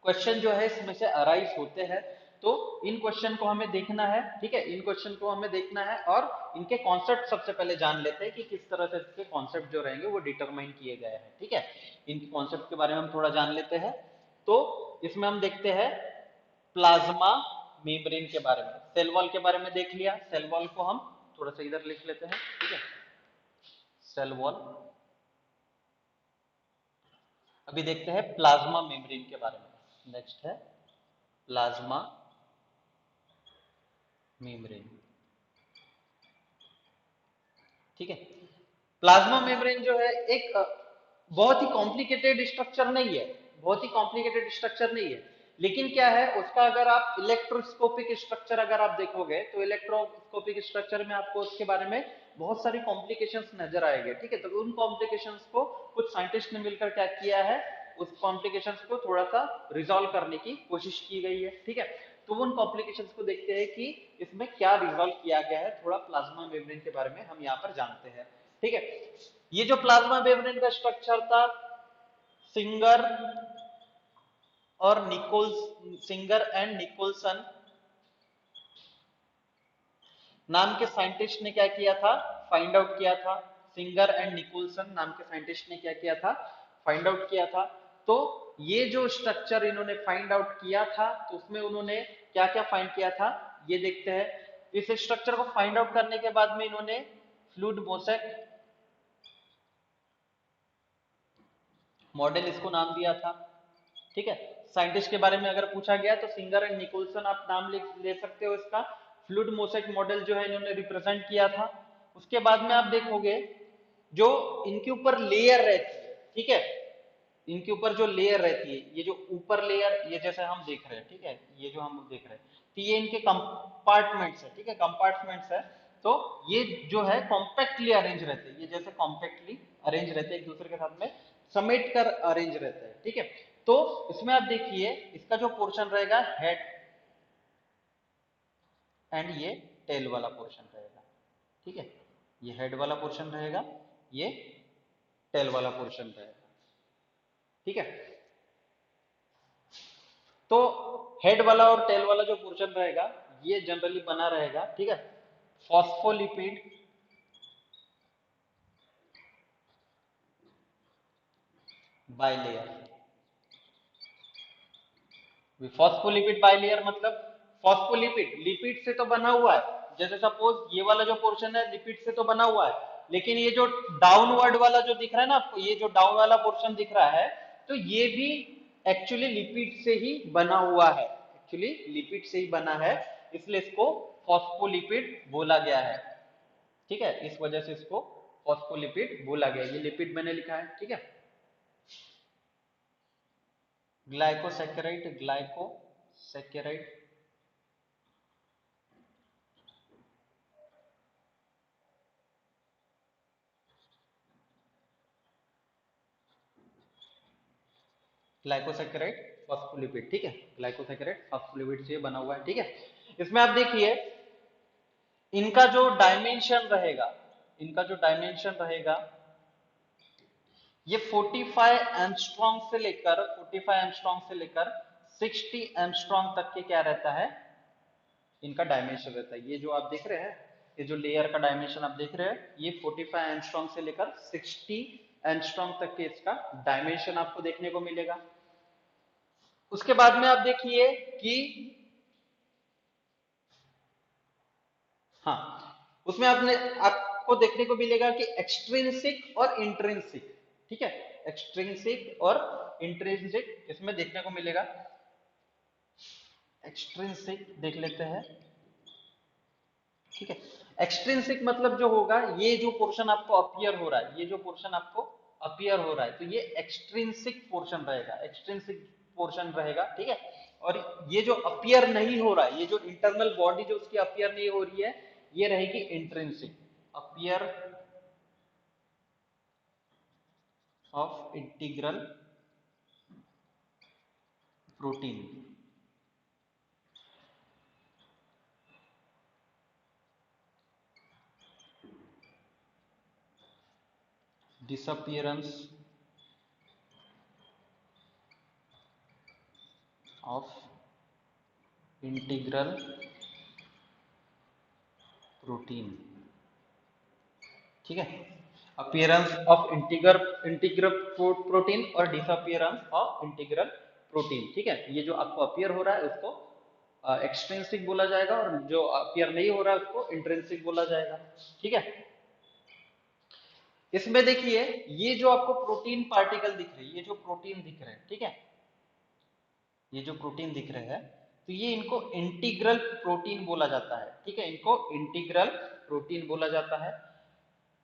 Speaker 1: क्वेश्चन जो है इसमें से अराइज होते हैं। तो इन क्वेश्चन को हमें देखना है। ठीक है, इन क्वेश्चन को हमें देखना है और इनके कॉन्सेप्ट सबसे पहले जान लेते हैं कि किस तरह से इसके कॉन्सेप्ट जो रहेंगे वो डिटरमाइन किए गए हैं। ठीक है, इन कॉन्सेप्ट के बारे में हम थोड़ा जान लेते हैं। तो इसमें हम देखते हैं प्लाज्मा मेम्ब्रेन के बारे में, सेल वॉल के बारे में देख लिया, सेल वॉल को हम थोड़ा सा इधर लिख लेते हैं। ठीक है, सेल वॉल, अभी देखते हैं प्लाज्मा मेम्ब्रेन के बारे में। नेक्स्ट है प्लाज्मा मेम्ब्रेन। ठीक है, प्लाज्मा मेम्ब्रेन जो है एक बहुत ही कॉम्प्लिकेटेड स्ट्रक्चर नहीं है, बहुत ही कॉम्प्लिकेटेड स्ट्रक्चर नहीं है, लेकिन क्या है उसका अगर आप इलेक्ट्रोस्कोपिक स्ट्रक्चर अगर आप देखोगे तो इलेक्ट्रोस्कोपिक स्ट्रक्चर में आपको उसके बारे में बहुत सारी कॉम्प्लिकेशंस नजर आएंगे। ठीक है, तो उन कॉम्प्लिकेशंस को कुछ साइंटिस्ट ने मिलकर क्या किया है, उस कॉम्प्लिकेशंस को थोड़ा सा रिजॉल्व करने की कोशिश की गई है। ठीक है, तो उन कॉम्प्लिकेशंस को देखते हैं कि इसमें क्या रिजॉल्व किया गया है, थोड़ा प्लाज्मा मेम्ब्रेन के बारे में हम यहाँ पर जानते हैं। ठीक है, ये जो प्लाज्मा मेम्ब्रेन का स्ट्रक्चर था, सिंगर और निकोल्स, सिंगर एंड निकोलसन नाम के साइंटिस्ट ने क्या किया था, फाइंड आउट किया था। सिंगर एंड निकोलसन नाम के साइंटिस्ट ने क्या किया था, फाइंड आउट किया था। तो ये जो स्ट्रक्चर इन्होंने फाइंड आउट किया था, तो उसमें उन्होंने क्या क्या फाइंड किया था ये देखते हैं। इस स्ट्रक्चर को फाइंड आउट करने के बाद में इन्होंने फ्लूइड मोसेक मॉडल इसको नाम दिया था। ठीक है, साइंटिस्ट के बारे में अगर पूछा गया तो सिंगर एंड निकोलसन आप नाम ले सकते हो इसका। फ्लूइड मोसेक मॉडल जो है इन्होंने रिप्रेजेंट किया था। उसके बाद में आप देखोगे जो इनके ऊपर लेयर रहती है, ठीक है, इनके ऊपर जो लेयर रहती है, ये जो ऊपर लेयर, ये जैसे हम देख रहे हैं, ठीक है, ये जो हम देख रहे हैं, तो ये इनके कंपार्टमेंट्स है। ठीक है, कंपार्टमेंट्स है। तो ये जो है कॉम्पैक्टली अरेंज रहते हैं, ये जैसे कॉम्पैक्टली अरेंज रहते हैं, एक दूसरे के साथ में समेट कर अरेंज रहते हैं। ठीक है, तो इसमें आप देखिए इसका जो पोर्शन रहेगा हेड एंड ये टेल वाला पोर्शन रहेगा। ठीक है, ये हेड वाला पोर्शन रहेगा, ये टेल वाला पोर्शन रहेगा। ठीक है, तो हेड वाला और टेल वाला जो पोर्शन रहेगा ये जनरली बना रहेगा, ठीक है, फॉस्फोलिपिड बाइलेयर। फॉस्फोलिपिड बाइलेयर मतलब फॉस्फोलिपिड लिपिड से तो बना हुआ है, जैसे सपोज ये वाला जो पोर्शन है लिपिड से तो बना हुआ है, लेकिन ये जो डाउनवर्ड वाला जो दिख रहा है ना आपको, ये जो डाउन वाला पोर्शन दिख रहा है, तो ये भी एक्चुअली लिपिड से ही बना हुआ है, एक्चुअली लिपिड से ही बना है, इसलिए इसको फॉस्फोलिपिड बोला गया है। ठीक है, इस वजह से इसको फॉस्फोलिपिड बोला गया, ये लिपिड मैंने लिखा है। ठीक है, ग्लाइकोसैकेराइड, ग्लाइकोसैकेराइड ग्लाइकोसैकेराइड फॉस्फोलिपिड। ठीक है, ग्लाइकोसैकेराइड फॉस्फोलिपिड से बना हुआ है। ठीक है, इसमें आप देखिए इनका जो डायमेंशन रहेगा, इनका जो डायमेंशन रहेगा ये 45 एंगस्ट्रॉम से लेकर 45 एंगस्ट्रॉम से लेकर 60 एंगस्ट्रॉम तक के क्या रहता है, इनका डायमेंशन रहता है। ये जो आप देख रहे हैं, ये जो लेयर का डायमेंशन आप देख रहे हैं, ये 45 एंगस्ट्रॉम से लेकर 60 एंगस्ट्रॉम तक के इसका डायमेंशन आपको देखने को मिलेगा। उसके बाद में आप देखिए कि हाँ, उसमें आपको देखने को मिलेगा कि एक्सट्रिंसिक और इंट्रिंसिक। ठीक है, एक्सट्रिंसिक और इंट्रिंसिक इसमें देखने को मिलेगा। एक्सट्रिंसिक देख लेते हैं। ठीक है, एक्सट्रिंसिक मतलब जो होगा, ये जो पोर्शन आपको अपीयर हो रहा है, ये जो पोर्शन आपको अपीयर हो रहा है, तो ये एक्सट्रिंसिक पोर्शन रहेगा, एक्सट्रिंसिक पोर्शन रहेगा। ठीक है, और ये जो अपीयर नहीं हो रहा है, ये जो इंटरनल बॉडी जो उसकी अपीयर नहीं हो रही है, ये रहेगी intrinsic, appear of integral protein. Disappearance of integral protein. ठीक है, अपीयरेंस ऑफ इंटीग्रल प्रोटीन और डिसअपियरेंस ऑफ इंटीग्रल प्रोटीन। ठीक है, ये जो आपको अपीयर हो रहा है उसको एक्सट्रिंसिक बोला जाएगा, और जो अपीयर नहीं हो रहा है उसको इंट्रिंसिक बोला जाएगा। ठीक है, इसमें देखिए ये जो आपको प्रोटीन पार्टिकल दिख रही है, ये जो प्रोटीन दिख रहे हैं, ठीक है, ये जो प्रोटीन दिख रहे हैं, तो ये इनको इंटीग्रल प्रोटीन बोला जाता है, ठीक है, इनको इंटीग्रल प्रोटीन बोला जाता है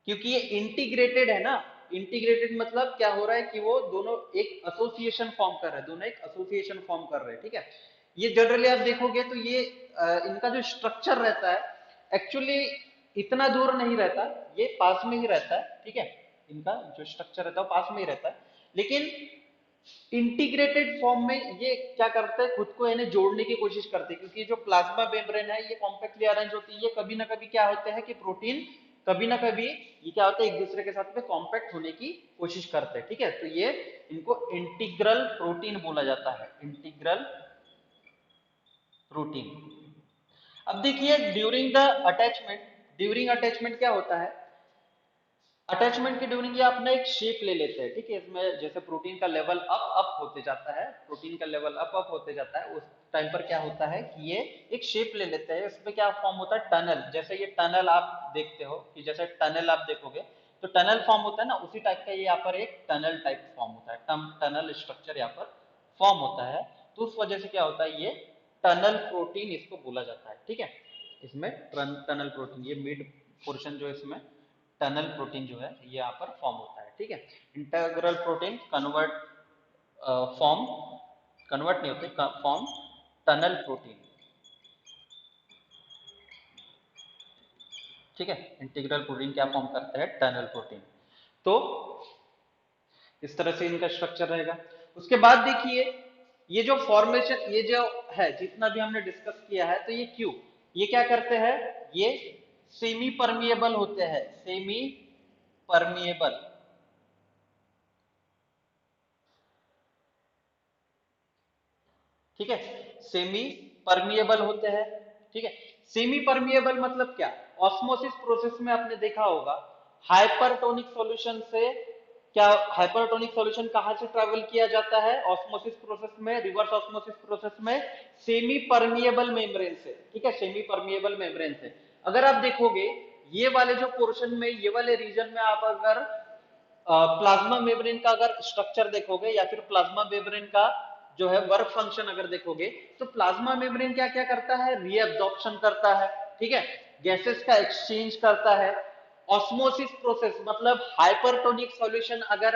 Speaker 1: क्योंकि ये इंटीग्रेटेड है ना। इंटीग्रेटेड मतलब क्या हो रहा है कि वो दोनों एक एसोसिएशन फॉर्म कर रहे हैं, दोनों एक एसोसिएशन फॉर्म कर रहे हैं, ठीक है। ये जनरली आप देखोगे तो ये इनका जो स्ट्रक्चर रहता है एक्चुअली इतना दूर नहीं रहता, ये पास में ही रहता है, ठीक है, इनका जो स्ट्रक्चर रहता है वो पास में ही रहता है, लेकिन इंटीग्रेटेड फॉर्म में ये क्या करते हैं, खुद को यानी जोड़ने की कोशिश करते हैं, क्योंकि जो प्लाज्मा मेम्ब्रेन है ये कॉम्पैक्टली अरेंज होती है, ये कभी ना कभी क्या होते हैं कि प्रोटीन कभी ना कभी ये क्या होता है एक दूसरे के साथ में कॉम्पैक्ट होने की कोशिश करते हैं, ठीक है, तो ये इनको इंटीग्रल प्रोटीन बोला जाता है, इंटीग्रल प्रोटीन। अब देखिए ड्यूरिंग अटैचमेंट क्या होता है, अटैचमेंट के ड्यूरिंग ये अपना एक शेप ले लेते हैं, ठीक है, इसमें जैसे प्रोटीन का लेवल अप अप होते जाता है, प्रोटीन का लेवल अप अप होते जाता है, उस टाइम पर क्या होता है कि ये एक शेप ले लेते हैं, इसमें क्या फॉर्म होता है टनल, जैसे ये टनल आप देखते हो कि जैसे टनल आप देखोगे तो टनल फॉर्म होता है ना, उसी टाइप का ये यहाँ पर एक टनल टाइप फॉर्म होता है, टनल स्ट्रक्चर यहाँ पर फॉर्म होता है, तो उस वजह से क्या होता है ये टनल प्रोटीन इसको बोला जाता है, ठीक है, इसमें टनल प्रोटीन ये मिड पोर्शन जो है इसमें टनल प्रोटीन जो है ये यहाँ पर फॉर्म होता है, ठीक है। इंटीग्रल प्रोटीन फॉर्म कन्वर्ट नहीं होते, फॉर्म टनल प्रोटीन, ठीक है, इंटीग्रल प्रोटीन क्या फॉर्म करता है, टनल प्रोटीन। तो इस तरह से इनका स्ट्रक्चर रहेगा। उसके बाद देखिए ये जो फॉर्मेशन ये जो है जितना भी हमने डिस्कस किया है, तो ये क्यों ये क्या करते हैं, ये सेमी परमिएबल होते हैं, सेमी परमिएबल, ठीक है, सेमी परमिएबल होते हैं, ठीक है। सेमी परमिएबल मतलब क्या, ऑस्मोसिस प्रोसेस में आपने देखा होगा हाइपरटोनिक सॉल्यूशन से क्या, हाइपरटोनिक सॉल्यूशन कहां से ट्रेवल किया जाता है ऑस्मोसिस प्रोसेस में, रिवर्स ऑस्मोसिस प्रोसेस में सेमी परमिएबल मेम्ब्रेन से, ठीक है, सेमी परमिएबल मेम्ब्रेन से। अगर आप देखोगे ये वाले जो पोर्शन में, ये वाले रीजन में आप अगर प्लाज्मा मेम्ब्रेन का अगर स्ट्रक्चर देखोगे या फिर प्लाज्मा मेम्ब्रेन का जो है वर्क फंक्शन अगर देखोगे, तो प्लाज्मा मेम्ब्रेन क्या क्या करता है, रीअब्जॉर्प्शन करता है, ठीक है, गैसेस का एक्सचेंज करता है, ऑस्मोसिस प्रोसेस मतलब हाइपरटोनिक सॉल्यूशन अगर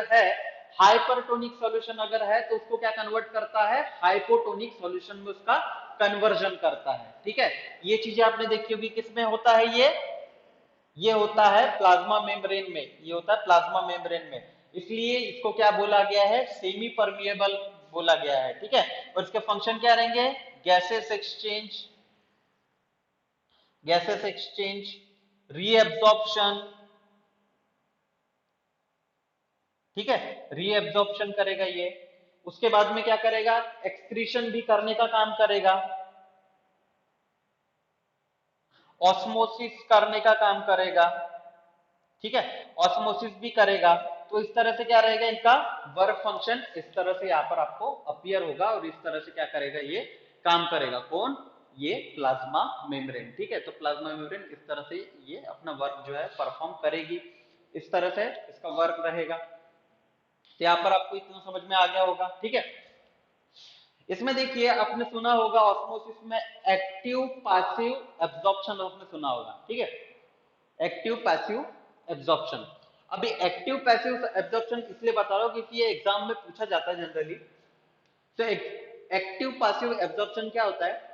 Speaker 1: है तो उसको क्या कन्वर्ट करता है, हाइपोटोनिक सॉल्यूशन में उसका कन्वर्जन करता है, ठीक है। ये चीजें आपने देखी होगी, किसमें होता है ये होता है प्लाज्मा मेम्ब्रेन में, ये होता है प्लाज्मा मेम्ब्रेन में, इसलिए इसको क्या बोला गया है, सेमी परमिएबल बोला गया है, ठीक है। और इसके फंक्शन क्या रहेंगे, gases exchange, gases exchange, reabsorption, ठीक है, रीएब्जॉर्प्शन करेगा ये, उसके बाद में क्या करेगा, एक्सक्रीशन भी करने का काम करेगा, ऑस्मोसिस करने का काम करेगा, ठीक है, ऑस्मोसिस भी करेगा, तो इस तरह से क्या रहेगा इनका वर्क फंक्शन, इस तरह से यहाँ पर आपको अपीयर होगा और इस तरह से क्या करेगा ये काम करेगा, कौन, ये प्लाज्मा मेम्ब्रेन, ठीक है। तो प्लाज्मा मेम्ब्रेन इस तरह से ये अपना वर्क जो है परफॉर्म करेगी, इस तरह से इसका वर्क रहेगा, तो यहाँ पर आपको इतना समझ में आ गया होगा, ठीक है। इसमें देखिए आपने सुना होगा ऑस्मोसिस में एक्टिव पैसिव एब्जॉर्प्शन आपने सुना होगा, ठीक है, एक्टिव पैसिव एब्जॉर्प्शन। अभी एक्टिव पैसिव एब्जॉर्प्शन इसलिए बता रहा हूं क्योंकि ये एग्जाम में पूछा जाता है जनरली। तो एक्टिव पैसिव एब्जॉर्प्शन क्या होता है,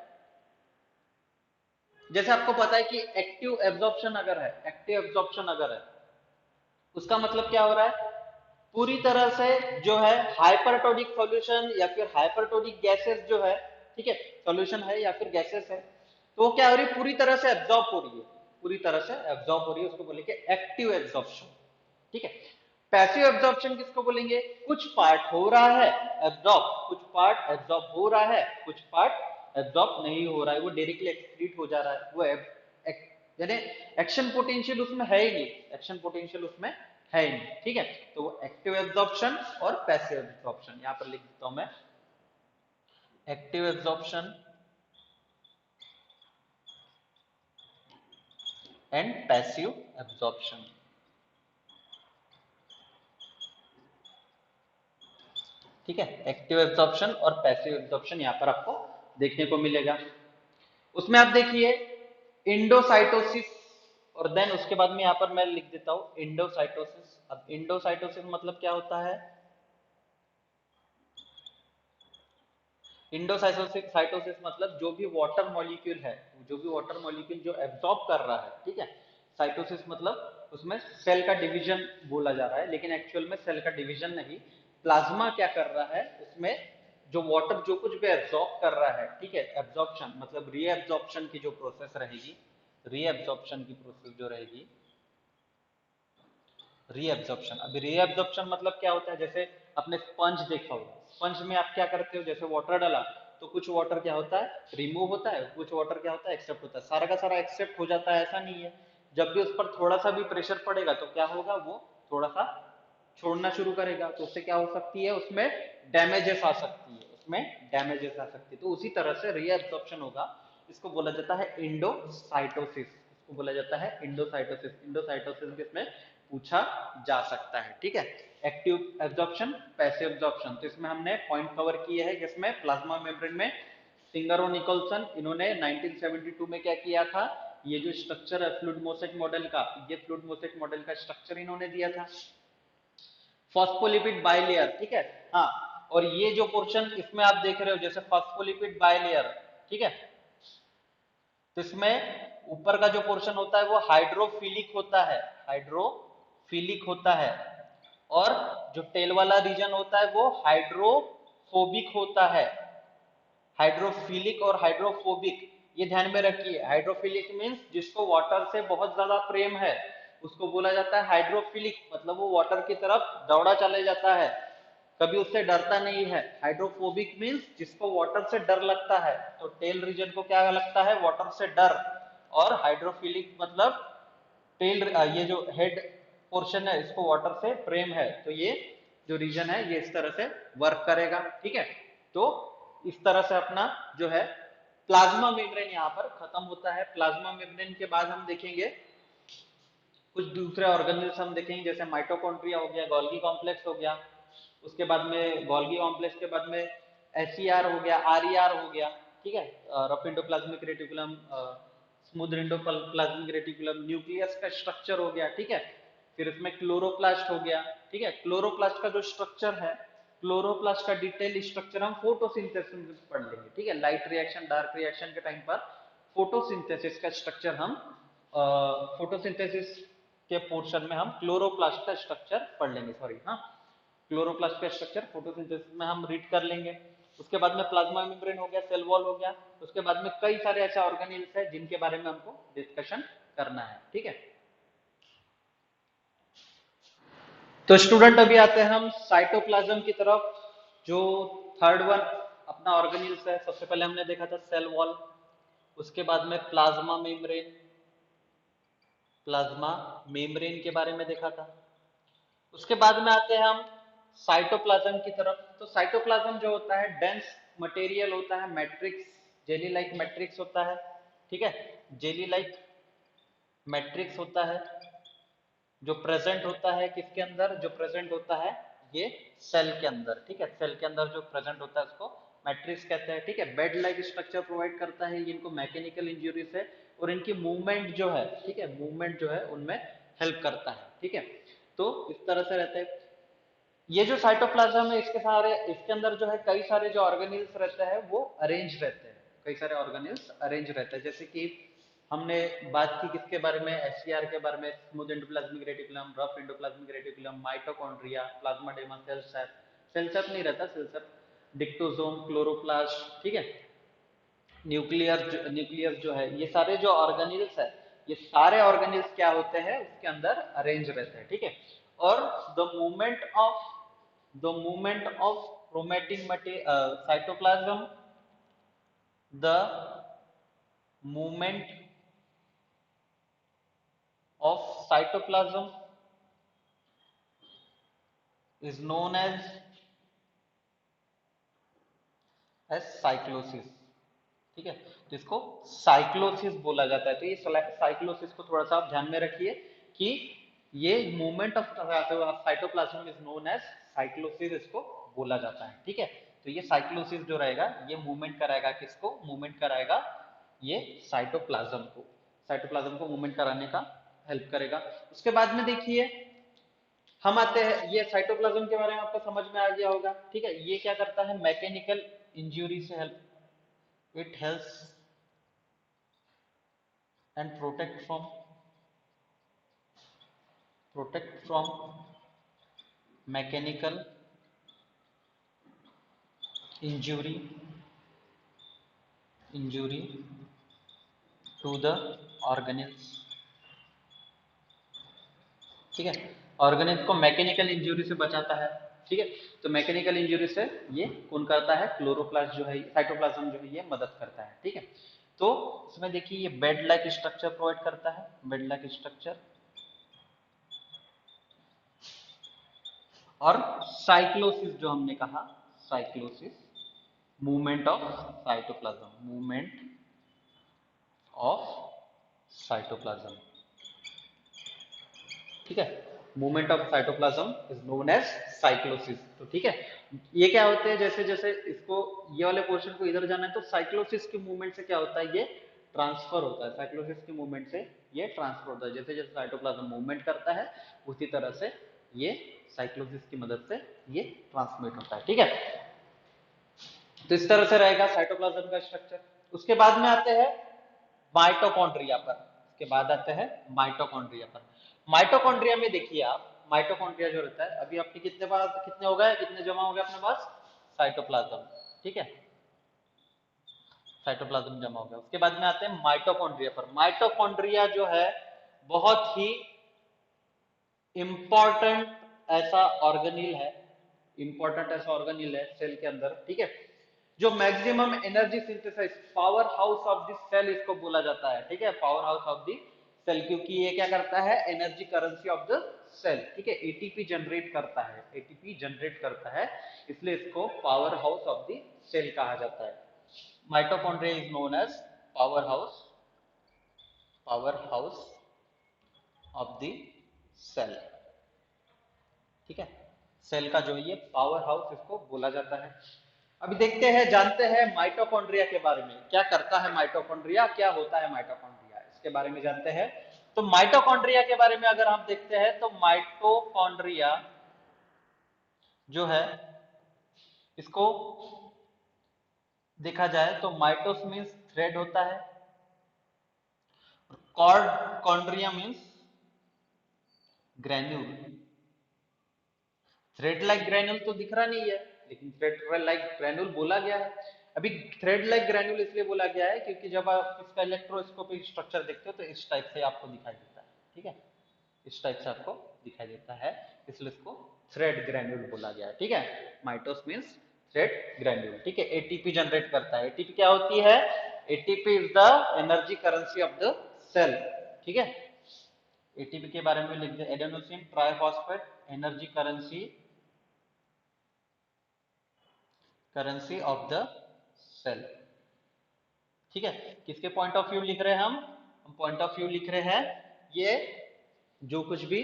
Speaker 1: जैसे आपको पता है कि एक्टिव एब्जॉर्प्शन अगर है उसका मतलब क्या हो रहा है, पूरी तरह से जो है हाइपरटोनिक सॉल्यूशन या फिर हाइपरटोनिक गैसेस जो है, ठीक है, सॉल्यूशन है या फिर गैसेस है, तो वो क्या हो रही है, पूरी तरह से एब्जॉर्ब हो रही है, पूरी तरह से एब्जॉर्ब हो रही है, उसको बोलेंगे एक्टिव एब्जॉर्प्शन, ठीक है। पैसिव एब्जॉर्प्शन किसको बोलेंगे, कुछ पार्ट हो रहा है एब्जॉर्ब, कुछ पार्ट एब्जॉर्ब हो रहा है, कुछ पार्ट एब्जॉर्ब नहीं हो रहा है, वो डायरेक्टली एक्सक्रीट हो जा रहा है, वो यानी एक्शन पोटेंशियल उसमें है ही नहीं, एक्शन पोटेंशियल उसमें है ही नहीं, ठीक है। तो वो एक्टिव एब्जॉर्प्शन और पैसिव एब्जॉर्प्शन यहां पर लिख देता हूं मैं, active absorption and passive absorption, ठीक है, एक्टिव एब्जॉर्प्शन और पैसिव एब्जॉर्प्शन यहाँ पर आपको देखने को मिलेगा। उसमें आप देखिए इंडोसाइटोसिस, और देन उसके बाद में यहाँ पर मैं लिख देता हूँ इंडोसाइटोसिस। अब इंडोसाइटोसिस मतलब क्या होता है? इंडोसाइटोसिस साइटोसिस मतलब जो भी वाटर मॉलिक्यूल है, जो भी वाटर मॉलिक्यूल जो एब्जॉर्ब कर रहा है, ठीक है। साइटोसिस मतलब उसमें सेल का डिवीजन बोला जा रहा है, लेकिन एक्चुअल में सेल का डिवीजन नहीं। प्लाज्मा क्या कर रहा है उसमें, जो वाटर जो कुछ भी एब्जॉर्ब कर रहा है, ठीक है, एब्जॉर्प्शन मतलब रीएब्जॉर्प्शन की जो प्रोसेस रहेगी, रीएब्जॉर्प्शन की प्रोसेस जो रहेगी, रीएब्जॉर्प्शन। अभी रीएब्जॉर्प्शन मतलब क्या होता है? जैसे आपने स्पंज देखा होगा, स्पंज में आप क्या करते हो, जैसे वाटर डाला तो कुछ वाटर क्या होता है, रिमूव होता है, कुछ वाटर क्या होता है, एक्सेप्ट होता है। सारा का सारा एक्सेप्ट हो जाता है ऐसा नहीं है। जब भी उस पर थोड़ा सा भी प्रेशर पड़ेगा तो क्या होगा, वो थोड़ा सा छोड़ना शुरू करेगा, तो उससे क्या हो सकती है, उसमें डैमेजेस आ सकती है, उसमें डैमेजेस आ सकती है। तो उसी तरह से रीएब्जॉर्प्शन होगा, इसको बोला जाता है इंडोसाइटोसिस, इसको बोला जाता है इंडोसाइटोसिस। इंडोसाइटोसिस भी इसमें पूछा जा सकता है, ठीक है। एक्टिव एब्जॉर्प्शन, पैसिव एब्जॉर्प्शन, तो इसमें हमने पॉइंट कवर किए हैं, जिसमें प्लाज्मा मेम्ब्रेन में सिंगर और निकोलसन इन्होंने 1972 में क्या किया था, ये जो स्ट्रक्चर है फ्लूइड मोसेक मॉडल का, ये फ्लूइड मोसेक मॉडल का स्ट्रक्चर इन्होंने दिया था, फॉस्फोलिपिड बाइलेयर, ठीक है। हाँ, और ये जो पोर्शन इसमें आप देख रहे हो जैसे फॉस्फोलिपिड बाइलेयर, ठीक है, तो इसमें ऊपर का जो पोर्शन होता है वो हाइड्रोफिलिक होता है, हाइड्रोफिलिक होता है, और जो टेल वाला रीजन होता है वो हाइड्रोफोबिक होता है। हाइड्रोफिलिक और हाइड्रोफोबिक, ये ध्यान में रखिए। हाइड्रोफिलिक मींस जिसको वाटर से बहुत ज्यादा प्रेम है उसको बोला जाता है हाइड्रोफिलिक, मतलब वो वाटर की तरफ दौड़ा चले जाता है, कभी उससे डरता नहीं है। हाइड्रोफोबिक मींस जिसको वाटर से डर लगता है, तो टेल रीजन को क्या लगता है, वाटर से डर। और हाइड्रोफिलिक मतलब टेल, ये जो हेड पोर्शन है इसको वाटर से प्रेम है, तो ये जो रीजन है ये इस तरह से वर्क करेगा, ठीक है। तो इस तरह से अपना जो है प्लाज्मा मेम्ब्रेन यहाँ पर खत्म होता है। प्लाज्मा मेम्ब्रेन के बाद हम देखेंगे कुछ दूसरे ऑर्गेनेल्स हम देखेंगे, जैसे माइटोकॉन्ड्रिया हो गया, गोल्गी कॉम्प्लेक्स हो गया, उसके बाद में गोल्गी कॉम्प्लेक्स के बाद में एसईआर हो गया, आरईआर हो गया, ठीक है, rough endoplasmic reticulum, smooth endoplasmic reticulum, nucleus का स्ट्रक्चर हो गया, ठीक है। फिर इसमें क्लोरोप्लास्ट हो गया, ठीक है। क्लोरोप्लास्ट का जो स्ट्रक्चर है, क्लोरोप्लास्ट का डिटेल स्ट्रक्चर हम फोटोसिंथेसिस में पढ़ लेंगे, ठीक है। लाइट रिएक्शन डार्क रिएक्शन के टाइम पर फोटोसिंथेसिस का स्ट्रक्चर हम फोटोसिंथेसिस के पोर्शन में हम क्लोरोप्लास्ट का स्ट्रक्चर पढ़ लेंगे, सॉरी, हाँ, क्लोरोप्लास्ट का स्ट्रक्चर फोटोसिंथेसिस में हम रीड कर लेंगे। उसके बाद में प्लाज्मा मेम्ब्रेन हो गया, सेल वॉल हो गया, उसके बाद में कई सारे ऐसे ऑर्गेनेल्स है जिनके बारे में हमको डिस्कशन करना है, ठीक है। तो स्टूडेंट अभी आते हैं हम साइटोप्लाज्म की तरफ, जो थर्ड वन अपना ऑर्गेनेल्स है। सबसे पहले हमने देखा था सेल वॉल, उसके बाद में प्लाज्मा मेम्ब्रेन, प्लाज्मा मेम्ब्रेन के बारे में देखा था। उसके बाद में आते हैं हम साइटोप्लाज्म की तरफ। तो साइटोप्लाज्म जो होता है डेंस मटेरियल होता है, मैट्रिक्स, जेली लाइक मैट्रिक्स होता है, ठीक है, जेली लाइक मैट्रिक्स होता है, जो प्रेजेंट होता है किसके अंदर, जो प्रेजेंट होता है ये सेल के अंदर, ठीक है। सेल के अंदर जो प्रेजेंट होता है उसको मैट्रिक्स कहते हैं, ठीक है। बेड लाइक स्ट्रक्चर प्रोवाइड करता है, इनको मैकेनिकल इंजरीज है और इनकी मूवमेंट जो है, ठीक है, मूवमेंट जो है उनमें हेल्प करता है, ठीक है। तो इस तरह से रहते हैं। ये जो साइटोप्लाज्म है इसके सारे, इसके अंदर जो है कई सारे जो ऑर्गेनेल्स रहते हैं वो अरेंज रहते हैं, कई सारे ऑर्गेनेल्स अरेंज रहते हैं। जैसे कि हमने बात की किसके बारे में, एससीआर के बारे में, smooth endoplasmic reticulum, rough endoplasmic reticulum, mitochondria, plasmodesmata, cell sap, cell sap नहीं रहता, सेल सेप, डिक्टोसोम, क्लोरोप्लास्ट, ठीक है, न्यूक्लियस जो है, ये सारे जो ऑर्गेनेल्स है, ये सारे ऑर्गेनेल्स क्या होते हैं उसके अंदर अरेंज रहते हैं, ठीक है। और the movement of chromatin cytoplasm, the movement of cytoplasm is known as cyclosis, ठीक है। तो इसको साइक्लोसिस बोला जाता है। तो ये साइक्लोसिस को थोड़ा सा आप ध्यान में रखिए कि ये movement of cytoplasm is known as cyclosis, इसको बोला जाता है, ठीक है। तो ये साइक्लोसिस जो रहेगा ये मूवमेंट कराएगा, किसको मूवमेंट कराएगा, ये साइटोप्लाज्म को मूवमेंट कराने का हेल्प करेगा। उसके बाद में देखिए हम आते हैं, ये साइटोप्लाज्म के बारे में आपको समझ में आ गया होगा, ठीक है। ये क्या करता है, मैकेनिकल इंजरी से help, it helps and protect from mechanical injury injury to the organism, ठीक है। ऑर्गेनिज्म को मैकेनिकल इंजुरी से बचाता है, ठीक है। तो मैकेनिकल इंजुरी से ये कौन करता है, क्लोरोप्लास्ट जो है, साइटोप्लाज्म जो है ये मदद करता है, ठीक है। तो इसमें देखिए ये बेड लाइक स्ट्रक्चर प्रोवाइड करता है, बेड लाइक स्ट्रक्चर, और साइक्लोसिस जो हमने कहा, cyclosis movement of cytoplasm, movement of cytoplasm, ठीक है। Movement of cytoplasm is known as cyclosis. तो ठीक है, ये क्या होते हैं, जैसे जैसे इसको ये वाले पोर्शन को इधर जाना है तो साइक्लोसिस की मूवमेंट से क्या होता है, ये ट्रांसफर होता है, साइक्लोसिस की मूवमेंट से ये ट्रांसफर होता है। जैसे जैसे साइटोप्लाज्म मूवमेंट करता है उसी तरह से ये साइक्लोसिस की मदद से ये ट्रांसमिट होता है, ठीक है। तो इस तरह से रहेगा साइटोप्लाज्म का स्ट्रक्चर। उसके बाद में आते हैं माइटोकॉन्ड्रिया पर, इसके बाद आते हैं माइटोकॉन्ड्रिया पर। माइटोकॉन्ड्रिया में देखिए आप, माइटोकॉन्ड्रिया जो रहता है, अभी आपके कितने पास, कितने हो गए, कितने जमा हो गए अपने पास, साइटोप्लाज्म, ठीक है, साइटोप्लाज्म जमा हो गया। उसके बाद में आते हैं माइटोकॉन्ड्रिया पर। माइटोकॉन्ड्रिया जो है बहुत ही इंपॉर्टेंट ऐसा ऑर्गेनिल है, इंपॉर्टेंट ऐसा ऑर्गेनिल है सेल के अंदर, ठीक है, जो maximum energy synthesise, powerhouse of the cell इसको बोला जाता है, ठीक है, powerhouse of the cell, क्योंकि ये क्या करता है, energy currency of the cell, ठीक है, एटीपी जनरेट करता है, एटीपी जनरेट करता है, इसलिए इसको powerhouse of the cell कहा जाता है। Mitochondria is known as powerhouse of the cell, ठीक है, सेल का जो ये पावर हाउस इसको बोला जाता है। अभी देखते हैं, जानते हैं माइटोकॉन्ड्रिया के बारे में, क्या करता है माइटोकॉन्ड्रिया, क्या होता है माइटोकॉन्ड्रिया, इसके बारे में जानते हैं। तो माइटोकॉन्ड्रिया के बारे में अगर हम देखते हैं तो माइटोकॉन्ड्रिया जो है इसको देखा जाए तो माइटोस मीन्स थ्रेड होता है, cord chondria means granule. Thread like granule तो दिख रहा नहीं है, लेकिन थ्रेड लाइक ग्रेन्यूल बोला गया है। अभी थ्रेड लाइक ग्रेन्यूल इसलिए बोला गया है क्योंकि जब आप इसका इलेक्ट्रोस्कोपिक स्ट्रक्चर देखते हो तो इस टाइप से आपको दिखाई देता है, ठीक है, इस टाइप से आपको दिखाई देता है, इसलिए इसको थ्रेड ग्रेन्यूल बोला गया है, ठीक है। माइटोस मीन्स थ्रेड ग्रेन्यूल, ठीक है। एटीपी जनरेट करता है, एटीपी क्या होती है, ATP is the energy currency of the cell, ठीक है। एटीपी के बारे में लिख दे, adenosine triphosphate energy currency of the cell, ठीक है। किसके पॉइंट ऑफ व्यू लिख रहे हैं हम पॉइंट ऑफ व्यू लिख रहे हैं, ये जो कुछ भी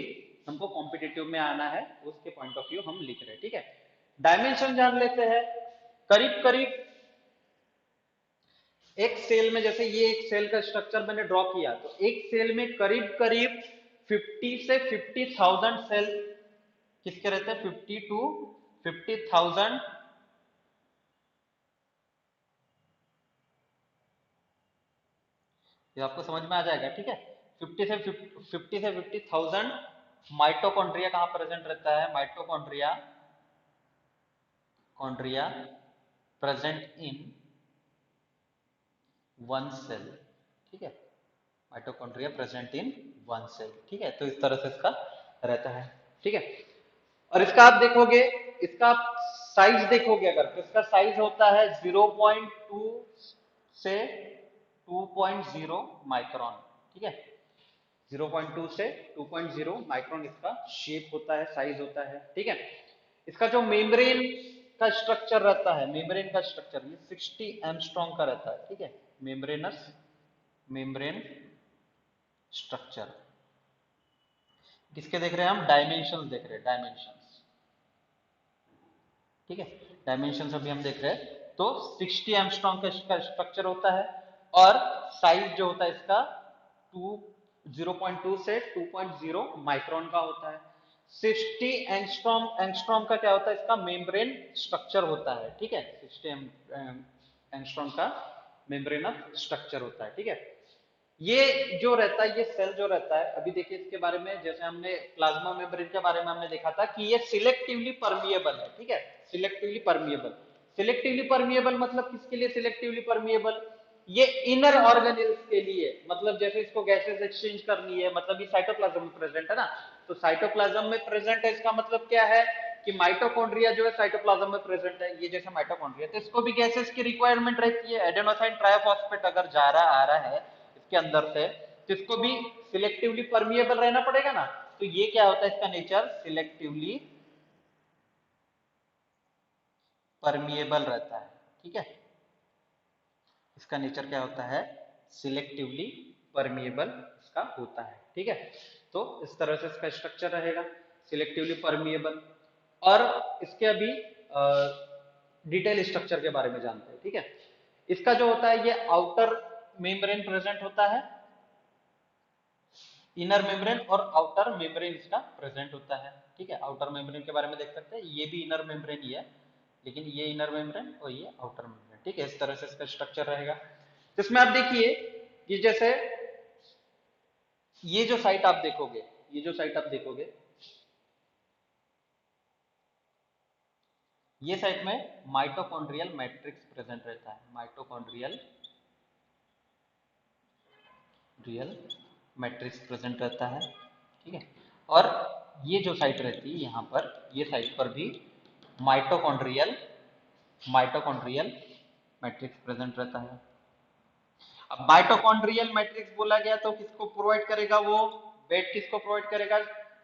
Speaker 1: हमको कॉम्पिटिटिव में आना है उसके पॉइंट ऑफ व्यू हम लिख रहे हैं, ठीक है। डायमेंशन जान लेते हैं, करीब करीब एक सेल में, जैसे ये एक सेल का स्ट्रक्चर मैंने ड्रॉ किया, तो एक सेल में करीब करीब 50 से 50,000 सेल किसके रहते हैं, 50 टू 50,000, ये आपको समझ में आ जाएगा, ठीक है। 50 से 50,000 माइटोकॉन्ड्रिया कहां प्रेजेंट रहता है, mitochondria chondria present in one cell, ठीक है, mitochondria present in one cell, ठीक है। तो इस तरह से इसका रहता है, ठीक है। और इसका आप देखोगे, इसका आप साइज देखोगे अगर, तो इसका साइज होता है 0.2 से 2.0 माइक्रोन, ठीक है, 0.2 से 2.0 माइक्रोन इसका शेप होता है, साइज होता है, ठीक है। इसका जो मेम्ब्रेन का स्ट्रक्चर रहता है, मेम्ब्रेन का स्ट्रक्चर ये 60 एंगस्ट्रॉम का रहता है, ठीक है, मेम्ब्रेनस मेम्ब्रेन स्ट्रक्चर। किसके देख रहे हैं हम, डायमेंशंस देख रहे हैं, डायमेंशंस, ठीक है, डायमेंशन अभी हम देख रहे हैं। तो 60 एंगस्ट्रॉम का इसका स्ट्रक्चर होता है और साइज जो होता है इसका 0.2 से 2.0 माइक्रोन का होता है। 60 एंगस्ट्रॉम, एंगस्ट्रॉम का क्या होता है, इसका मेम्ब्रेन स्ट्रक्चर होता है। ठीक है, 60 एंगस्ट्रॉम का मेम्ब्रेन ऑफ स्ट्रक्चर होता है। ठीक है, ये जो रहता है, ये सेल जो रहता है, अभी देखिए इसके बारे में, जैसे हमने प्लाज्मा मेम्ब्रेन के बारे में हमने देखा था कि ये सिलेक्टिवली परमिएबल है। ठीक है, सिलेक्टिवली परमिएबल। सिलेक्टिवली परमिएबल मतलब किसके लिए सिलेक्टिवली परमिएबल? ये इनर ऑर्गेनेल्स के लिए, मतलब जैसे इसको गैसेस एक्सचेंज करनी है, मतलब ये साइटोप्लाज्म में प्रेजेंट है ना, तो साइटोप्लाज्म में प्रेजेंट है, इसका मतलब क्या है कि माइटोकॉन्ड्रिया जो है साइटोप्लाज्म में प्रेजेंट है, ये जैसे माइटोकॉन्ड्रिया, तो इसको भी गैसेस की रिक्वायरमेंट रहती है। एडेनोसाइन ट्राइफॉस्फेट अगर जा रहा आ रहा है इसके अंदर से, तो इसको भी सिलेक्टिवली परमिएबल रहना पड़ेगा ना। तो ये क्या होता है, इसका नेचर सिलेक्टिवली परमिएबल रहता है। ठीक है, इसका नेचर क्या होता है, सिलेक्टिवली परमिएबल इसका होता है। ठीक है, तो इस तरह से इसका स्ट्रक्चर रहेगा, सिलेक्टिवली परमिएबल। और इसके अभी डिटेल स्ट्रक्चर के बारे में जानते हैं। ठीक है, इसका जो होता है, ये आउटर मेम्ब्रेन प्रेजेंट होता है, इनर मेम्ब्रेन और आउटर मेम्ब्रेन इसका प्रेजेंट होता है। ठीक है, आउटर मेम्ब्रेन के बारे में देख सकते हैं, ये भी इनर मेम्ब्रेन ही है, लेकिन ये इनर मेम्ब्रेन और ये आउटर मेम्ब्रेन। ठीक है, इस तरह से इसका स्ट्रक्चर रहेगा। तो इसमें आप देखिए कि जैसे ये जो साइट आप देखोगे, ये जो साइट आप देखोगे, ये साइट में माइटोकॉन्ड्रियल मैट्रिक्स प्रेजेंट रहता है, माइटोकॉन्ड्रियल रियल मैट्रिक्स प्रेजेंट रहता है। ठीक है, और ये जो साइट रहती है यहाँ पर, ये साइट पर भी माइटोकॉन्ड्रियल माइटोकॉन्ड्रियल मैट्रिक्स प्रेजेंट रहता है। अब माइटोकॉन्ड्रियल मैट्रिक्स बोला गया तो किसको प्रोवाइड करेगा, वो बेड किसको प्रोवाइड करेगा?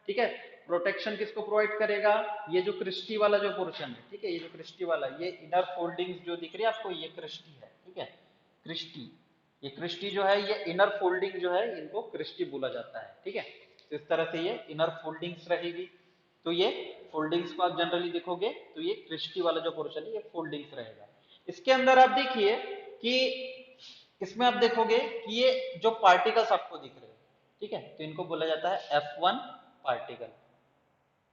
Speaker 1: ठीक है, प्रोटेक्शन किसको प्रोवाइड करेगा? ये जो क्रिस्टी वाला जो पोर्शन है, ठीक है, ये जो क्रिस्टी वाला, ये इनर फोल्डिंग्स जो दिख रही है आपको, ये क्रिस्टी है। ठीक है, क्रिस्टी, ये क्रिस्टी जो है, ये इनर फोल्डिंग जो है, इनको क्रिस्टी बोला जाता है। ठीक है, तो इस तरह से ये इनर फोल्डिंग्स रहेगी। तो ये फोल्डिंग्स को आप जनरली देखोगे तो ये क्रिस्टी वाला जो पोर्शन है, ये फोल्डिंग्स रहेगा। इसके अंदर आप देखिए कि इसमें आप देखोगे कि ये जो पार्टिकल्स आपको दिख रहे हैं, ठीक है, तो इनको बोला जाता है F1 पार्टिकल,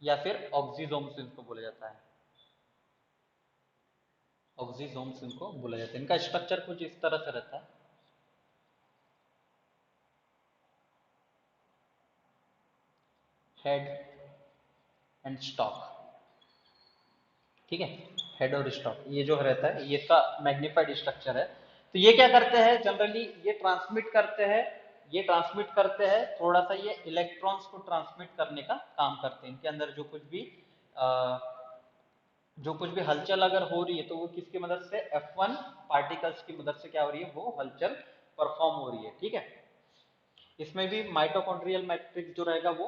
Speaker 1: या फिर ऑक्सीजोम्स इनको बोला जाता है, ऑक्सीजोम्स इनको बोला जाता है। इनका स्ट्रक्चर कुछ इस तरह से रहता है, हेड एंड स्टॉक। ठीक है, हेड और स्टॉक ये जो रहता है, ये इसका मैग्निफाइड स्ट्रक्चर है। तो ये क्या करते हैं जनरली, ये ट्रांसमिट करते हैं, ये ट्रांसमिट करते हैं, थोड़ा सा ये इलेक्ट्रॉन्स को ट्रांसमिट करने का काम करते हैं। इनके अंदर जो कुछ भी हलचल अगर हो रही है, तो वो किसकी मदद से, F1 पार्टिकल्स की मदद से क्या हो रही है, वो हलचल परफॉर्म हो रही है। ठीक है, इसमें भी माइटोकॉन्ड्रियल मैट्रिक्स जो रहेगा वो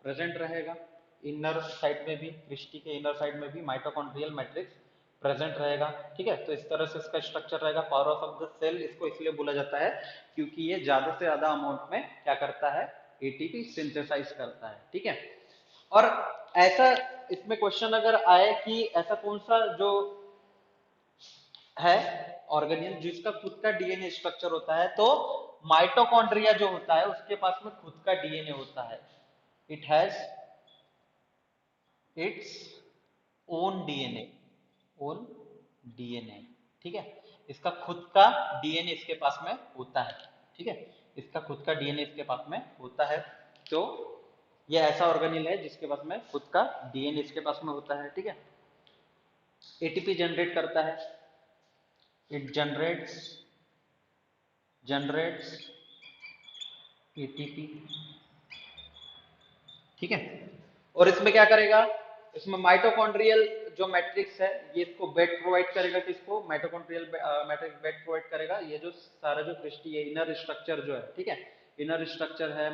Speaker 1: प्रेजेंट रहेगा, इनर साइड में भी, क्रिस्टी के इनर साइड में भी माइटोकॉन्ड्रियल मैट्रिक्स प्रेजेंट रहेगा। ठीक है, तो इस तरह से इसका स्ट्रक्चर रहेगा। पावर ऑफ द सेल इसको इसलिए बोला जाता है क्योंकि ये ज्यादा से ज्यादा अमाउंट में क्या करता है, एटीपी सिंथेसाइज करता है। ठीक है, और ऐसा इसमें क्वेश्चन अगर आए कि ऐसा कौन सा जो है ऑर्गेनियल जिसका खुद का डीएनए स्ट्रक्चर होता है, तो माइटोकॉन्ड्रिया जो होता है उसके पास में खुद का डीएनए होता है। It has its own DNA, own DNA. ठीक है, इसका खुद का डीएनए इसके पास में होता है। ठीक है, इसका खुद का डीएनए इसके पास में होता है। तो ये ऐसा ऑर्गेनिल है जिसके पास में खुद का डीएनए इसके पास में होता है। ठीक है, एटीपी जनरेट करता है, इट जनरेट्स एटीपी। ठीक है, और इसमें क्या करेगा, इसमें माइटोकॉन्ड्रियल जो मैट्रिक्स है, ये इसको बेड प्रोवाइड करेगा, किसको, माइटोकॉन्ड्रियल मैट्रिक्स बेड प्रोवाइड करेगा। ये जो सारा जो क्रिस्टी है, इनर स्ट्रक्चर जो है, ठीक है, इनर स्ट्रक्चर है,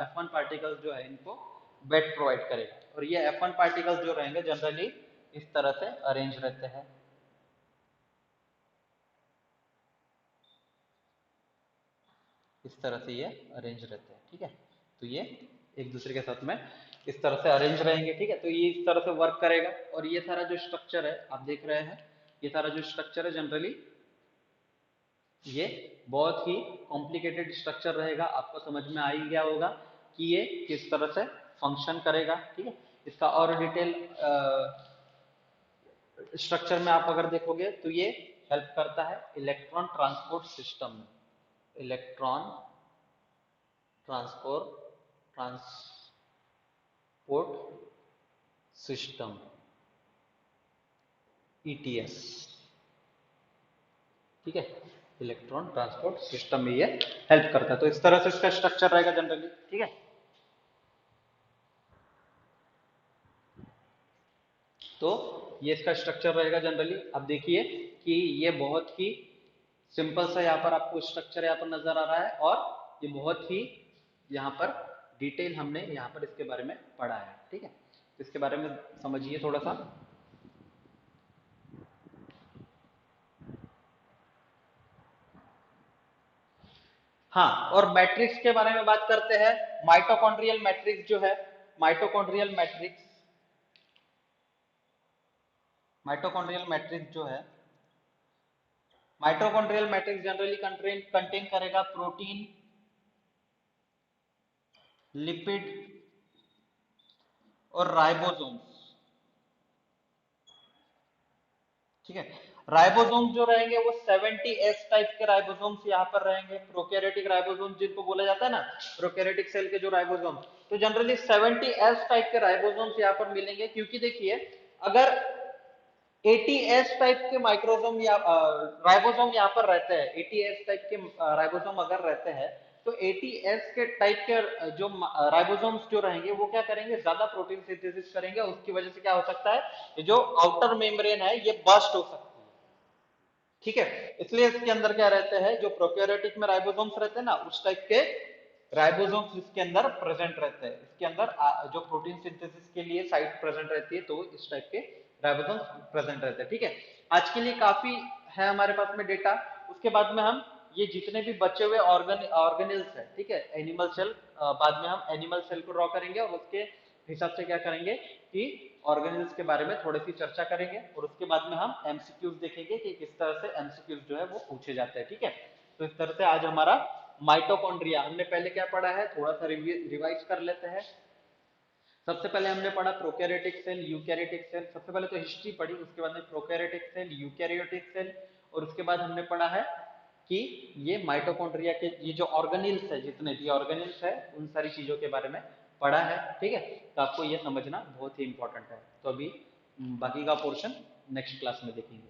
Speaker 1: F1 पार्टिकल्स जो है, इनको बेड प्रोवाइड करेगा। और ये F1 पार्टिकल्स जो रहेंगे जनरली इस तरह से अरेंज रहते हैं, इस तरह से ये अरेंज रहते हैं। ठीक है, तो ये एक दूसरे के साथ में इस तरह से अरेंज रहेंगे, ठीक है। तो ये इस तरह से वर्क करेगा, और ये सारा जो स्ट्रक्चर है आप देख रहे हैं, ये सारा जो स्ट्रक्चर है जनरली ये बहुत ही कॉम्प्लिकेटेड स्ट्रक्चर रहेगा। आपको समझ में आ ही गया होगा कि ये किस तरह से फंक्शन करेगा, ठीक है। इसका और डिटेल स्ट्रक्चर में आप अगर देखोगे तो ये हेल्प करता है इलेक्ट्रॉन ट्रांसपोर्ट सिस्टम में, electron transport transport system, ETS, ठीक है। इलेक्ट्रॉन ट्रांसपोर्ट सिस्टम में ये हेल्प करता है। तो इस तरह से इसका स्ट्रक्चर रहेगा जनरली, ठीक है। तो ये इसका स्ट्रक्चर रहेगा जनरली। अब देखिए कि ये बहुत ही सिंपल सा यहाँ पर आपको स्ट्रक्चर यहाँ पर नजर आ रहा है, और ये बहुत ही यहाँ पर डिटेल हमने यहाँ पर इसके बारे में पढ़ा है, ठीक है। तो इसके बारे में समझिए थोड़ा सा। हाँ, और मैट्रिक्स के बारे में बात करते हैं। माइटोकॉन्ड्रियल मैट्रिक्स जो है, माइटोकॉन्ड्रियल मैट्रिक्स माइटोकॉन्ड्रियल मैट्रिक्स जो है, माइटोकॉन्ड्रियल मैट्रिक्स जनरली कंटेन करेगा प्रोटीन, लिपिड और राइबोसोम्स, ठीक है। राइबोसोम जो रहेंगे वो 70s टाइप के राइबोसोम्स यहाँ पर रहेंगे, प्रोकैरियोटिक राइबोसोम जिनको बोला जाता है ना, प्रोकैरियोटिक सेल के जो राइबोसोम, तो जनरली 70s टाइप के राइबोसोम्स यहाँ पर मिलेंगे। क्योंकि देखिए अगर 80s टाइप के माइक्रोसोम या राइबोसोम यहाँ पर रहते हैं, 80s टाइप के राइबोसोम अगर रहते हैं, तो 80s के टाइप के जो राइबोसोम्स जो रहेंगे वो क्या करेंगे, ज्यादा प्रोटीन सिंथेसिस करेंगे। उसकी वजह से क्या हो सकता है, ये जो आउटर मेम्ब्रेन है ये बर्स्ट हो सकता है, ठीक है। इसलिए इसके अंदर क्या रहते हैं, जो प्रोकैरियोटिक में राइबोसोम्स रहते हैं ना, उस टाइप के राइबोसोम्स इसके अंदर प्रेजेंट रहते हैं। इसके अंदर जो प्रोटीन सिंथेसिस के लिए साइट प्रेजेंट रहती है, तो इस टाइप के राइबोसोम्स प्रेजेंट रहते हैं, ठीक है। आज के लिए काफी है हमारे पास में डेटा। उसके बाद में हम ये जितने भी बचे हुए ऑर्गेनिल्स है, ठीक है, एनिमल सेल, बाद में हम एनिमल सेल को ड्रॉ करेंगे, और उसके हिसाब से क्या करेंगे कि ऑर्गेनिल्स के बारे में थोड़ी सी चर्चा करेंगे, और उसके बाद में हम एमसीक्यूज देखेंगे कि किस तरह से एमसीक्यूज जो है वो पूछे जाते हैं, ठीक है। तो इस तरह से आज हमारा माइटोकॉन्ड्रिया, हमने पहले क्या पढ़ा है थोड़ा सा रिवाइज कर लेते हैं। सबसे पहले हमने पढ़ा प्रोकैरियोटिक सेल, यूकैरियोटिक सेल। सबसे पहले तो हिस्ट्री पढ़ी, उसके बाद में प्रोकैरियोटिक सेल, यूकैरियोटिक सेल, और उसके बाद हमने पढ़ा है कि ये माइटोकॉन्ड्रिया के ये जो ऑर्गेनिल्स है, जितने भी ऑर्गेनिल्स है उन सारी चीजों के बारे में पढ़ा है, ठीक है। तो आपको ये समझना बहुत ही इंपॉर्टेंट है। तो अभी बाकी का पोर्शन नेक्स्ट क्लास में देखेंगे।